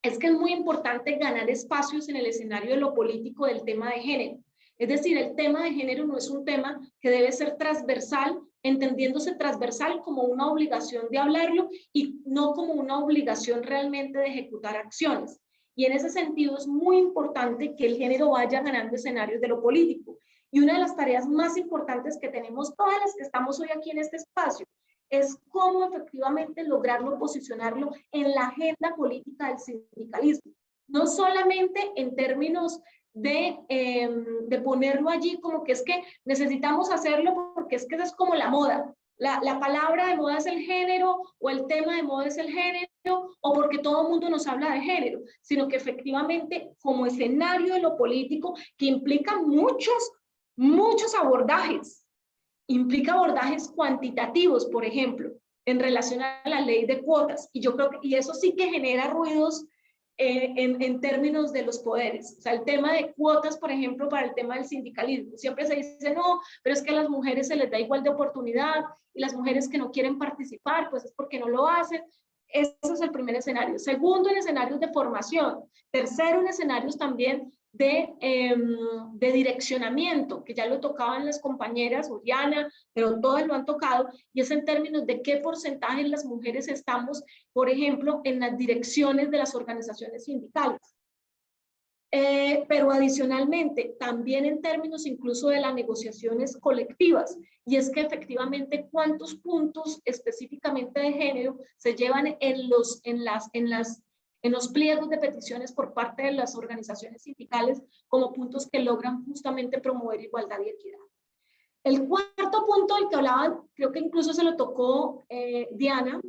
es que es muy importante ganar espacios en el escenario de lo político del tema de género. Es decir, el tema de género no es un tema que debe ser transversal, entendiéndose transversal como una obligación de hablarlo y no como una obligación realmente de ejecutar acciones. Y en ese sentido es muy importante que el género vaya ganando escenarios de lo político. Y una de las tareas más importantes que tenemos todas las que estamos hoy aquí en este espacio es cómo efectivamente lograrlo, posicionarlo en la agenda política del sindicalismo. No solamente en términos de ponerlo allí como que es que necesitamos hacerlo porque es que eso es como la moda. La palabra de moda es el género, o el tema de moda es el género, o porque todo el mundo nos habla de género, sino que efectivamente como escenario de lo político que implica muchos abordajes. Implica abordajes cuantitativos, por ejemplo, en relación a la ley de cuotas. Y yo creo que eso sí que genera ruidos en términos de los poderes. O sea, el tema de cuotas, por ejemplo, para el tema del sindicalismo. Siempre se dice, no, pero es que a las mujeres se les da igual de oportunidad y las mujeres que no quieren participar, pues es porque no lo hacen. Ese es el primer escenario. Segundo, en escenarios de formación. Tercero, en escenarios también de direccionamiento, que ya lo tocaban las compañeras, Oriana, pero todas lo han tocado, y es en términos de qué porcentaje las mujeres estamos, por ejemplo, en las direcciones de las organizaciones sindicales. Pero adicionalmente, también en términos incluso de las negociaciones colectivas, y es que efectivamente cuántos puntos específicamente de género se llevan en los pliegos de peticiones por parte de las organizaciones sindicales como puntos que logran justamente promover igualdad y equidad. El cuarto punto del que hablaban, creo que incluso se lo tocó Diana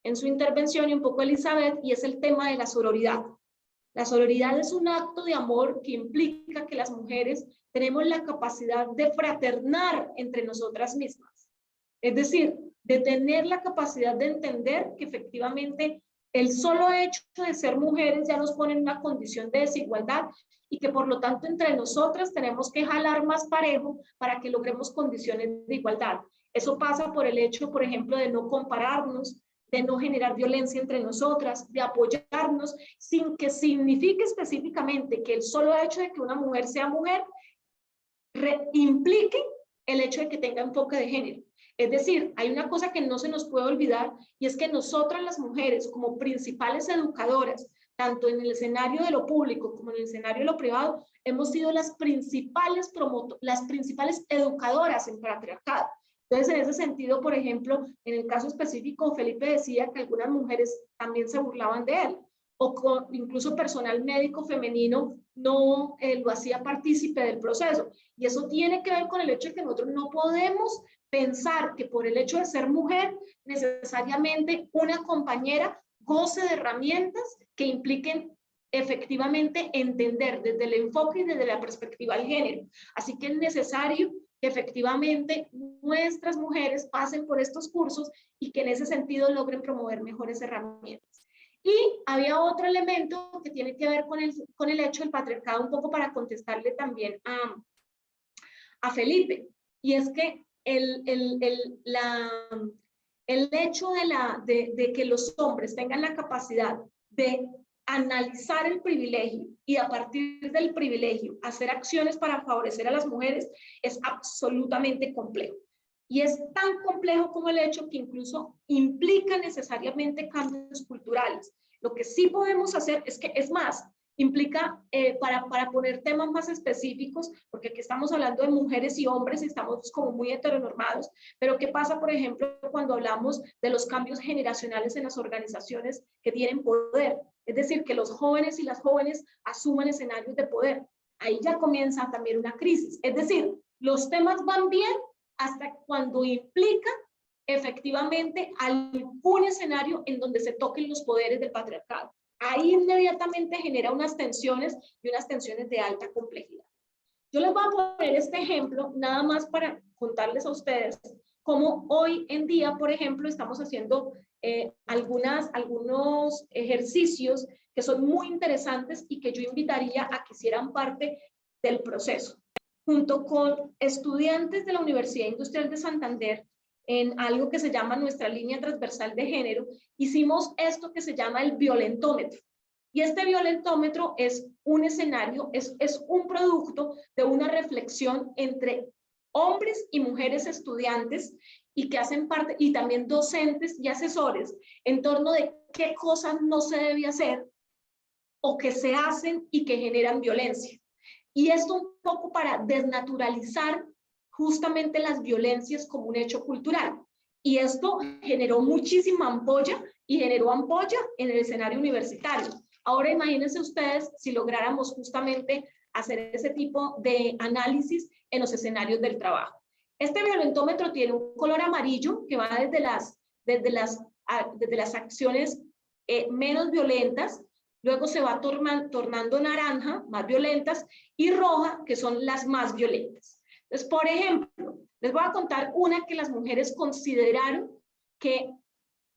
en su intervención y un poco Elizabeth, y es el tema de la sororidad. La sororidad es un acto de amor que implica que las mujeres tenemos la capacidad de fraternar entre nosotras mismas. Es decir, de tener la capacidad de entender que efectivamente el solo hecho de ser mujeres ya nos pone en una condición de desigualdad y que por lo tanto entre nosotras tenemos que jalar más parejo para que logremos condiciones de igualdad. Eso pasa por el hecho, por ejemplo, de no compararnos, de no generar violencia entre nosotras, de apoyarnos, sin que signifique específicamente que el solo hecho de que una mujer sea mujer implique el hecho de que tenga enfoque de género. Es decir, hay una cosa que no se nos puede olvidar, y es que nosotras las mujeres, como principales educadoras, tanto en el escenario de lo público como en el escenario de lo privado, hemos sido las principales educadoras en patriarcado. Entonces, en ese sentido, por ejemplo, en el caso específico, Felipe decía que algunas mujeres también se burlaban de él, o incluso personal médico femenino no lo hacía partícipe del proceso. Y eso tiene que ver con el hecho de que nosotros no podemos pensar que por el hecho de ser mujer, necesariamente una compañera goce de herramientas que impliquen efectivamente entender desde el enfoque y desde la perspectiva del género. Así que es necesario que efectivamente nuestras mujeres pasen por estos cursos y que en ese sentido logren promover mejores herramientas. Y había otro elemento que tiene que ver con el hecho del patriarcado, un poco para contestarle también a Felipe, y es que el hecho de que los hombres tengan la capacidad de analizar el privilegio y a partir del privilegio hacer acciones para favorecer a las mujeres es absolutamente complejo. Y es tan complejo como el hecho que incluso implica necesariamente cambios culturales. Lo que sí podemos hacer es que, es más, implica, para poner temas más específicos, porque aquí estamos hablando de mujeres y hombres y estamos como muy heteronormados, pero ¿qué pasa, por ejemplo, cuando hablamos de los cambios generacionales en las organizaciones que tienen poder? Es decir, que los jóvenes y las jóvenes asuman escenarios de poder. Ahí ya comienza también una crisis. Es decir, los temas van bien hasta cuando implica efectivamente algún escenario en donde se toquen los poderes del patriarcado. ahí inmediatamente genera unas tensiones y unas tensiones de alta complejidad. Yo les voy a poner este ejemplo nada más para contarles a ustedes cómo hoy en día, por ejemplo, estamos haciendo algunos ejercicios que son muy interesantes y que yo invitaría a que hicieran parte del proceso. Junto con estudiantes de la Universidad Industrial de Santander, en algo que se llama nuestra línea transversal de género, hicimos esto que se llama el violentómetro. Y este violentómetro es un escenario, es un producto de una reflexión entre hombres y mujeres estudiantes y que hacen parte, y también docentes y asesores, en torno de qué cosas no se debe hacer o que se hacen y que generan violencia. Y esto un poco para desnaturalizar justamente las violencias como un hecho cultural. Y esto generó muchísima ampolla y generó ampolla en el escenario universitario. Ahora imagínense ustedes si lográramos justamente hacer ese tipo de análisis en los escenarios del trabajo. Este violentómetro tiene un color amarillo que va desde las acciones menos violentas, luego se va tornando naranja, más violentas, y roja, que son las más violentas. Entonces, por ejemplo, les voy a contar una que las mujeres consideraron que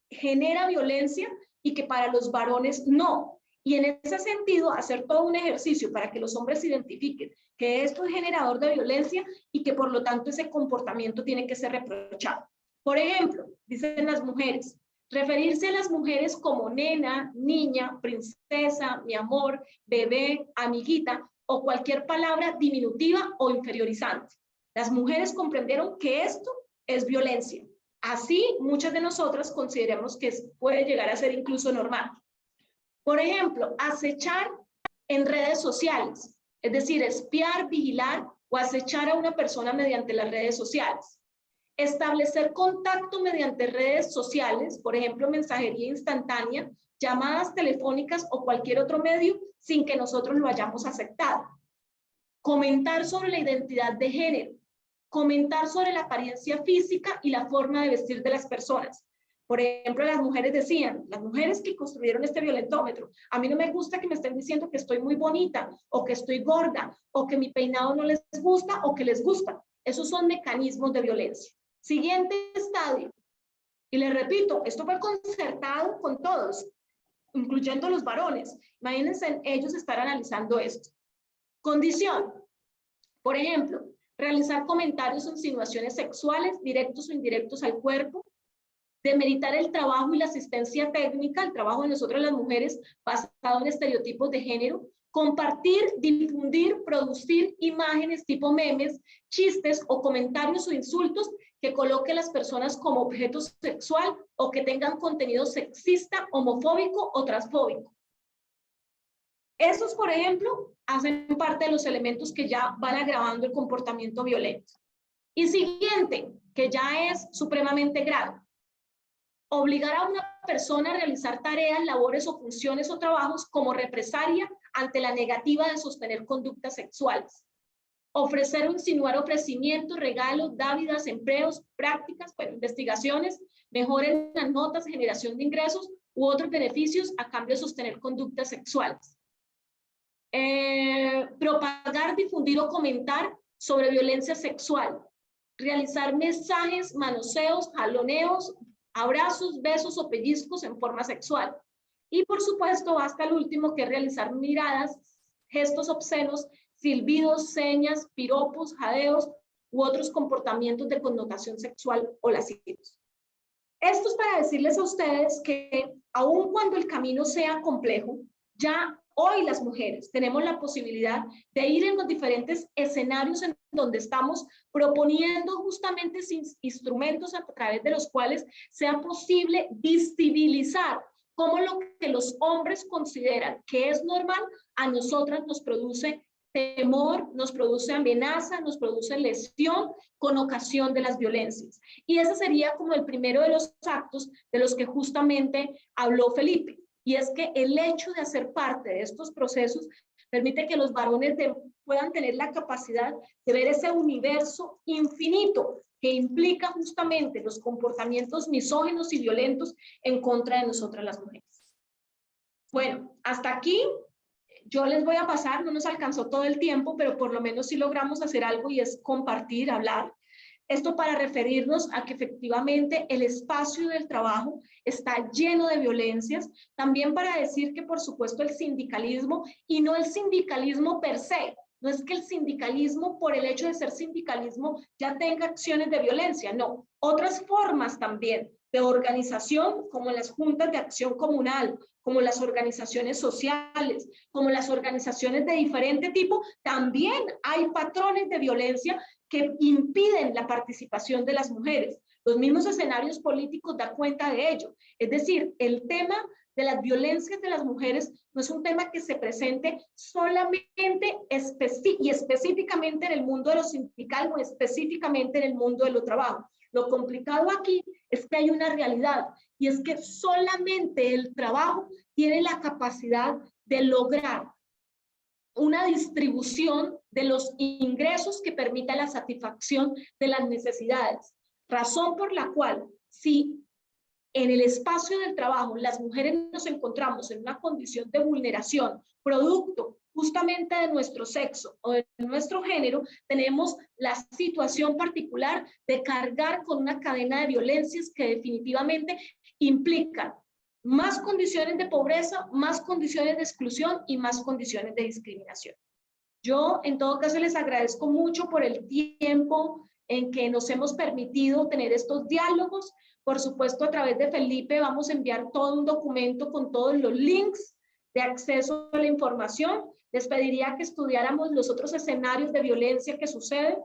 genera violencia y que para los varones no. Y en ese sentido, hacer todo un ejercicio para que los hombres identifiquen que esto es generador de violencia y que por lo tanto ese comportamiento tiene que ser reprochado. Por ejemplo, dicen las mujeres, referirse a las mujeres como nena, niña, princesa, mi amor, bebé, amiguita o cualquier palabra diminutiva o inferiorizante. Las mujeres comprendieron que esto es violencia. Así, muchas de nosotras consideramos que puede llegar a ser incluso normal. Por ejemplo, acechar en redes sociales, es decir, espiar, vigilar o acechar a una persona mediante las redes sociales. Establecer contacto mediante redes sociales, por ejemplo, mensajería instantánea, llamadas telefónicas o cualquier otro medio sin que nosotros lo hayamos aceptado. Comentar sobre la identidad de género. Comentar sobre la apariencia física y la forma de vestir de las personas. Por ejemplo, las mujeres decían, las mujeres que construyeron este violentómetro, a mí no me gusta que me estén diciendo que estoy muy bonita, o que estoy gorda, o que mi peinado no les gusta, o que les gusta. Esos son mecanismos de violencia. Siguiente estadio. Y les repito, esto fue concertado con todos, incluyendo los varones. Imagínense ellos estar analizando esto. Condición. Por ejemplo, realizar comentarios o insinuaciones sexuales, directos o indirectos al cuerpo, demeritar el trabajo y la asistencia técnica, el trabajo de nosotras las mujeres basado en estereotipos de género, compartir, difundir, producir imágenes tipo memes, chistes o comentarios o insultos que coloquen a las personas como objeto sexual o que tengan contenido sexista, homofóbico o transfóbico. Esos, por ejemplo, hacen parte de los elementos que ya van agravando el comportamiento violento. Y siguiente, que ya es supremamente grave. Obligar a una persona a realizar tareas, labores o funciones o trabajos como represalia ante la negativa de sostener conductas sexuales. Ofrecer o insinuar ofrecimientos, regalos, dádivas, empleos, prácticas, investigaciones, mejora en las notas, generación de ingresos u otros beneficios a cambio de sostener conductas sexuales. Propagar, difundir o comentar sobre violencia sexual. Realizar mensajes, manoseos, jaloneos, abrazos, besos o pellizcos en forma sexual. Y por supuesto, hasta el último, que es realizar miradas, gestos obscenos, silbidos, señas, piropos, jadeos u otros comportamientos de connotación sexual o lascivos. Esto es para decirles a ustedes que aun cuando el camino sea complejo, ya hoy las mujeres tenemos la posibilidad de ir en los diferentes escenarios en donde estamos proponiendo justamente instrumentos a través de los cuales sea posible visibilizar cómo lo que los hombres consideran que es normal, a nosotras nos produce temor, nos produce amenaza, nos produce lesión con ocasión de las violencias. Y ese sería como el primero de los actos de los que justamente habló Felipe. Y es que el hecho de hacer parte de estos procesos permite que los varones puedan tener la capacidad de ver ese universo infinito que implica justamente los comportamientos misóginos y violentos en contra de nosotras las mujeres. Bueno, hasta aquí yo les voy a pasar, no nos alcanzó todo el tiempo, pero por lo menos sí logramos hacer algo y es compartir, hablar. Esto para referirnos a que efectivamente el espacio del trabajo está lleno de violencias, también para decir que por supuesto el sindicalismo, y no el sindicalismo per se, no es que el sindicalismo por el hecho de ser sindicalismo ya tenga acciones de violencia, no, otras formas también de organización como las juntas de acción comunal, como las organizaciones sociales, como las organizaciones de diferente tipo, también hay patrones de violencia que impiden la participación de las mujeres. Los mismos escenarios políticos dan cuenta de ello. Es decir, el tema de las violencias de las mujeres no es un tema que se presente solamente y específicamente en el mundo de lo sindical o específicamente en el mundo de lo trabajo. Lo complicado aquí es que hay una realidad y es que solamente el trabajo tiene la capacidad de lograr una distribución de los ingresos que permita la satisfacción de las necesidades. Razón por la cual, si en el espacio del trabajo las mujeres nos encontramos en una condición de vulneración, producto justamente de nuestro sexo o de nuestro género, tenemos la situación particular de cargar con una cadena de violencias que definitivamente implican más condiciones de pobreza, más condiciones de exclusión y más condiciones de discriminación. Yo, en todo caso, les agradezco mucho por el tiempo en que nos hemos permitido tener estos diálogos. Por supuesto, a través de Felipe vamos a enviar todo un documento con todos los links de acceso a la información. Les pediría que estudiáramos los otros escenarios de violencia que suceden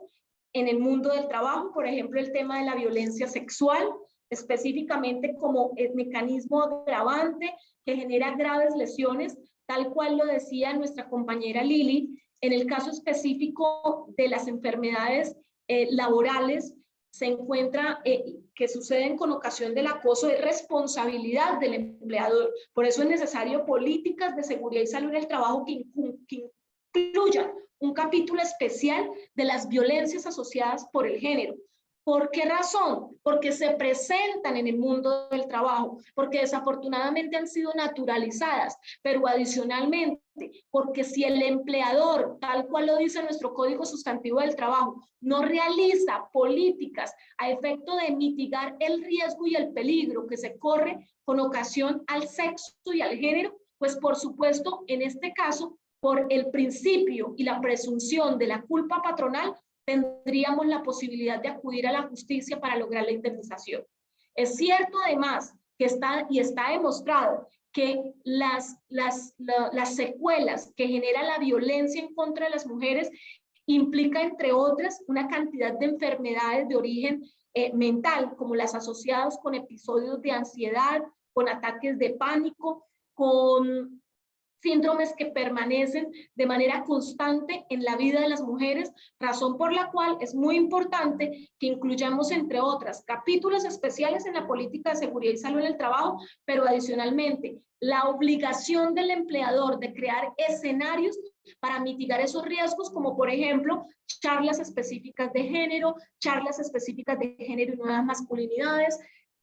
en el mundo del trabajo, por ejemplo, el tema de la violencia sexual, específicamente como el mecanismo agravante que genera graves lesiones, tal cual lo decía nuestra compañera Lili. En el caso específico de las enfermedades laborales, se encuentra que suceden con ocasión del acoso, es responsabilidad del empleador. Por eso es necesario políticas de seguridad y salud en el trabajo que incluyan un capítulo especial de las violencias asociadas por el género. ¿Por qué razón? Porque se presentan en el mundo del trabajo, porque desafortunadamente han sido naturalizadas, pero adicionalmente, porque si el empleador, tal cual lo dice nuestro Código Sustantivo del Trabajo, no realiza políticas a efecto de mitigar el riesgo y el peligro que se corre con ocasión al sexo y al género, pues por supuesto, en este caso, por el principio y la presunción de la culpa patronal, tendríamos la posibilidad de acudir a la justicia para lograr la indemnización. Es cierto además que está demostrado que las secuelas que genera la violencia en contra de las mujeres implica, entre otras, una cantidad de enfermedades de origen mental, como las asociadas con episodios de ansiedad, con ataques de pánico, con síndromes que permanecen de manera constante en la vida de las mujeres, razón por la cual es muy importante que incluyamos, entre otras, capítulos especiales en la política de seguridad y salud en el trabajo, pero adicionalmente la obligación del empleador de crear escenarios para mitigar esos riesgos, como por ejemplo, charlas específicas de género y nuevas masculinidades,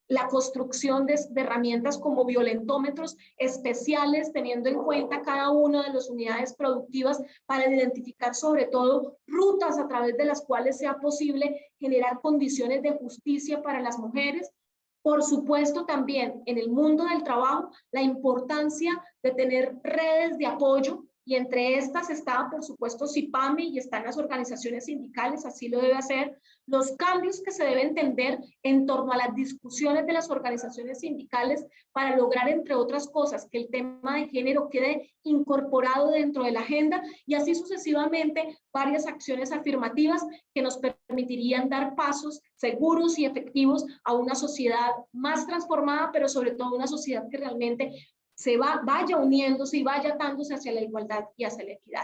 la construcción de herramientas como violentómetros especiales, teniendo en cuenta cada una de las unidades productivas para identificar sobre todo rutas a través de las cuales sea posible generar condiciones de justicia para las mujeres. Por supuesto, también en el mundo del trabajo, la importancia de tener redes de apoyo, y entre estas está, por supuesto, CIPAME y están las organizaciones sindicales, así lo debe hacer, los cambios que se deben entender en torno a las discusiones de las organizaciones sindicales para lograr, entre otras cosas, que el tema de género quede incorporado dentro de la agenda y así sucesivamente varias acciones afirmativas que nos permitirían dar pasos seguros y efectivos a una sociedad más transformada, pero sobre todo una sociedad que realmente vaya uniéndose y vaya atándose hacia la igualdad y hacia la equidad.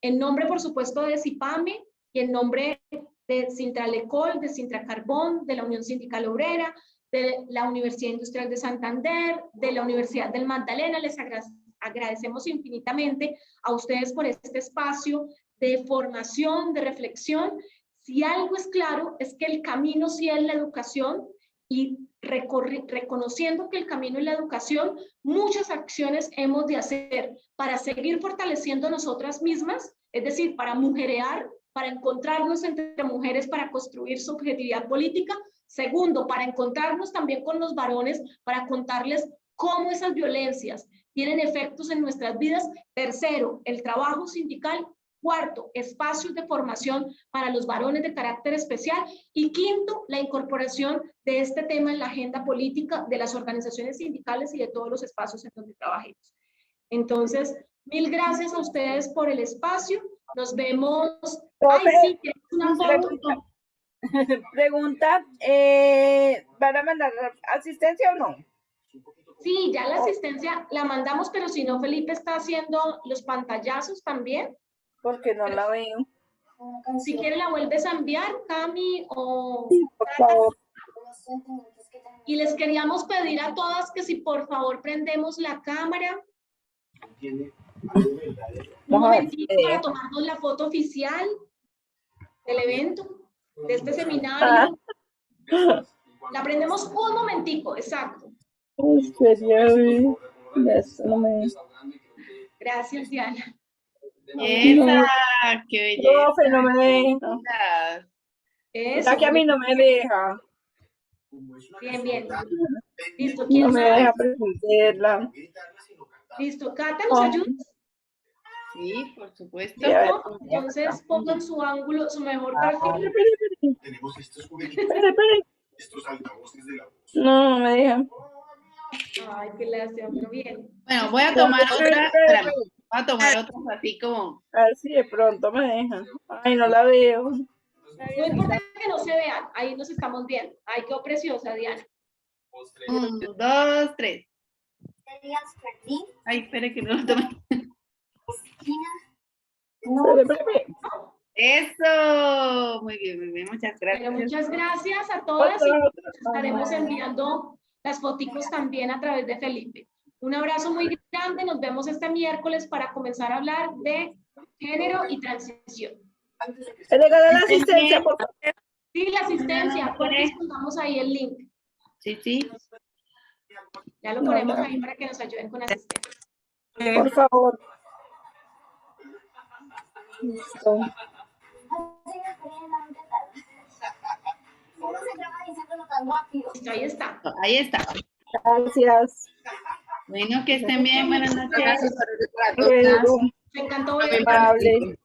En nombre, por supuesto, de CIPAME y en nombre de Sintralecol, de Sintracarbón, de la Unión Sindical Obrera, de la Universidad Industrial de Santander, de la Universidad del Magdalena, les agradecemos infinitamente a ustedes por este espacio de formación, de reflexión. Si algo es claro, es que el camino sí es la educación y reconociendo que el camino y la educación, muchas acciones hemos de hacer para seguir fortaleciendo nosotras mismas, es decir, para mujerear, para encontrarnos entre mujeres para construir subjetividad política. Segundo, para encontrarnos también con los varones, para contarles cómo esas violencias tienen efectos en nuestras vidas. Tercero, el trabajo sindical. Cuarto, espacios de formación para los varones de carácter especial. Y quinto, la incorporación de este tema en la agenda política de las organizaciones sindicales y de todos los espacios en donde trabajemos. Entonces, mil gracias a ustedes por el espacio. Nos vemos. Ay, sí, una foto. Pregunta, ¿van a mandar asistencia o no? Sí, ya la asistencia la mandamos, pero si no, Felipe está haciendo los pantallazos también. Porque no la veo. Si quiere la vuelves a enviar, Cami, o... Sí, por favor. Y les queríamos pedir a todas que si por favor prendemos la cámara. Un momentito para tomarnos la foto oficial del evento, de este seminario. La prendemos un momentico, exacto. Gracias, Diana. ¡Esa! ¡Qué belleza! Profe, no me deja. Eso. Ya que a mí no me deja. Bien, bien. Listo, No me sabe? deja presentarla. Listo, Cata, ¿nos ayudas? Sí, por supuesto. Entonces pongan su ángulo, su mejor perfil. No, no me deja. Ay, qué lástima, pero bien. Bueno, voy a tomar otra. Espérame. Voy a tomar otra así como. A ver si de pronto me deja. Ay, no la veo. No importa que no se vean, ahí nos estamos viendo. Ay, qué preciosa, Diana. 1, 2, 3. Ay, espere que no lo tome. Eso, muy bien, muchas gracias. Bueno, muchas gracias a todas y estaremos enviando las foticos también a través de Felipe. Un abrazo muy grande, nos vemos este miércoles para comenzar a hablar de género y transición. ¿Se le gana la asistencia, por favor? Sí, la asistencia, pues pongamos ahí el link. Sí. Ya lo ponemos ahí para que nos ayuden con asistencia. Por favor. Listo. Listo, ahí está. Ahí está. Gracias. Bueno, que estén bien, buenas noches. Me encantó ver. Amable.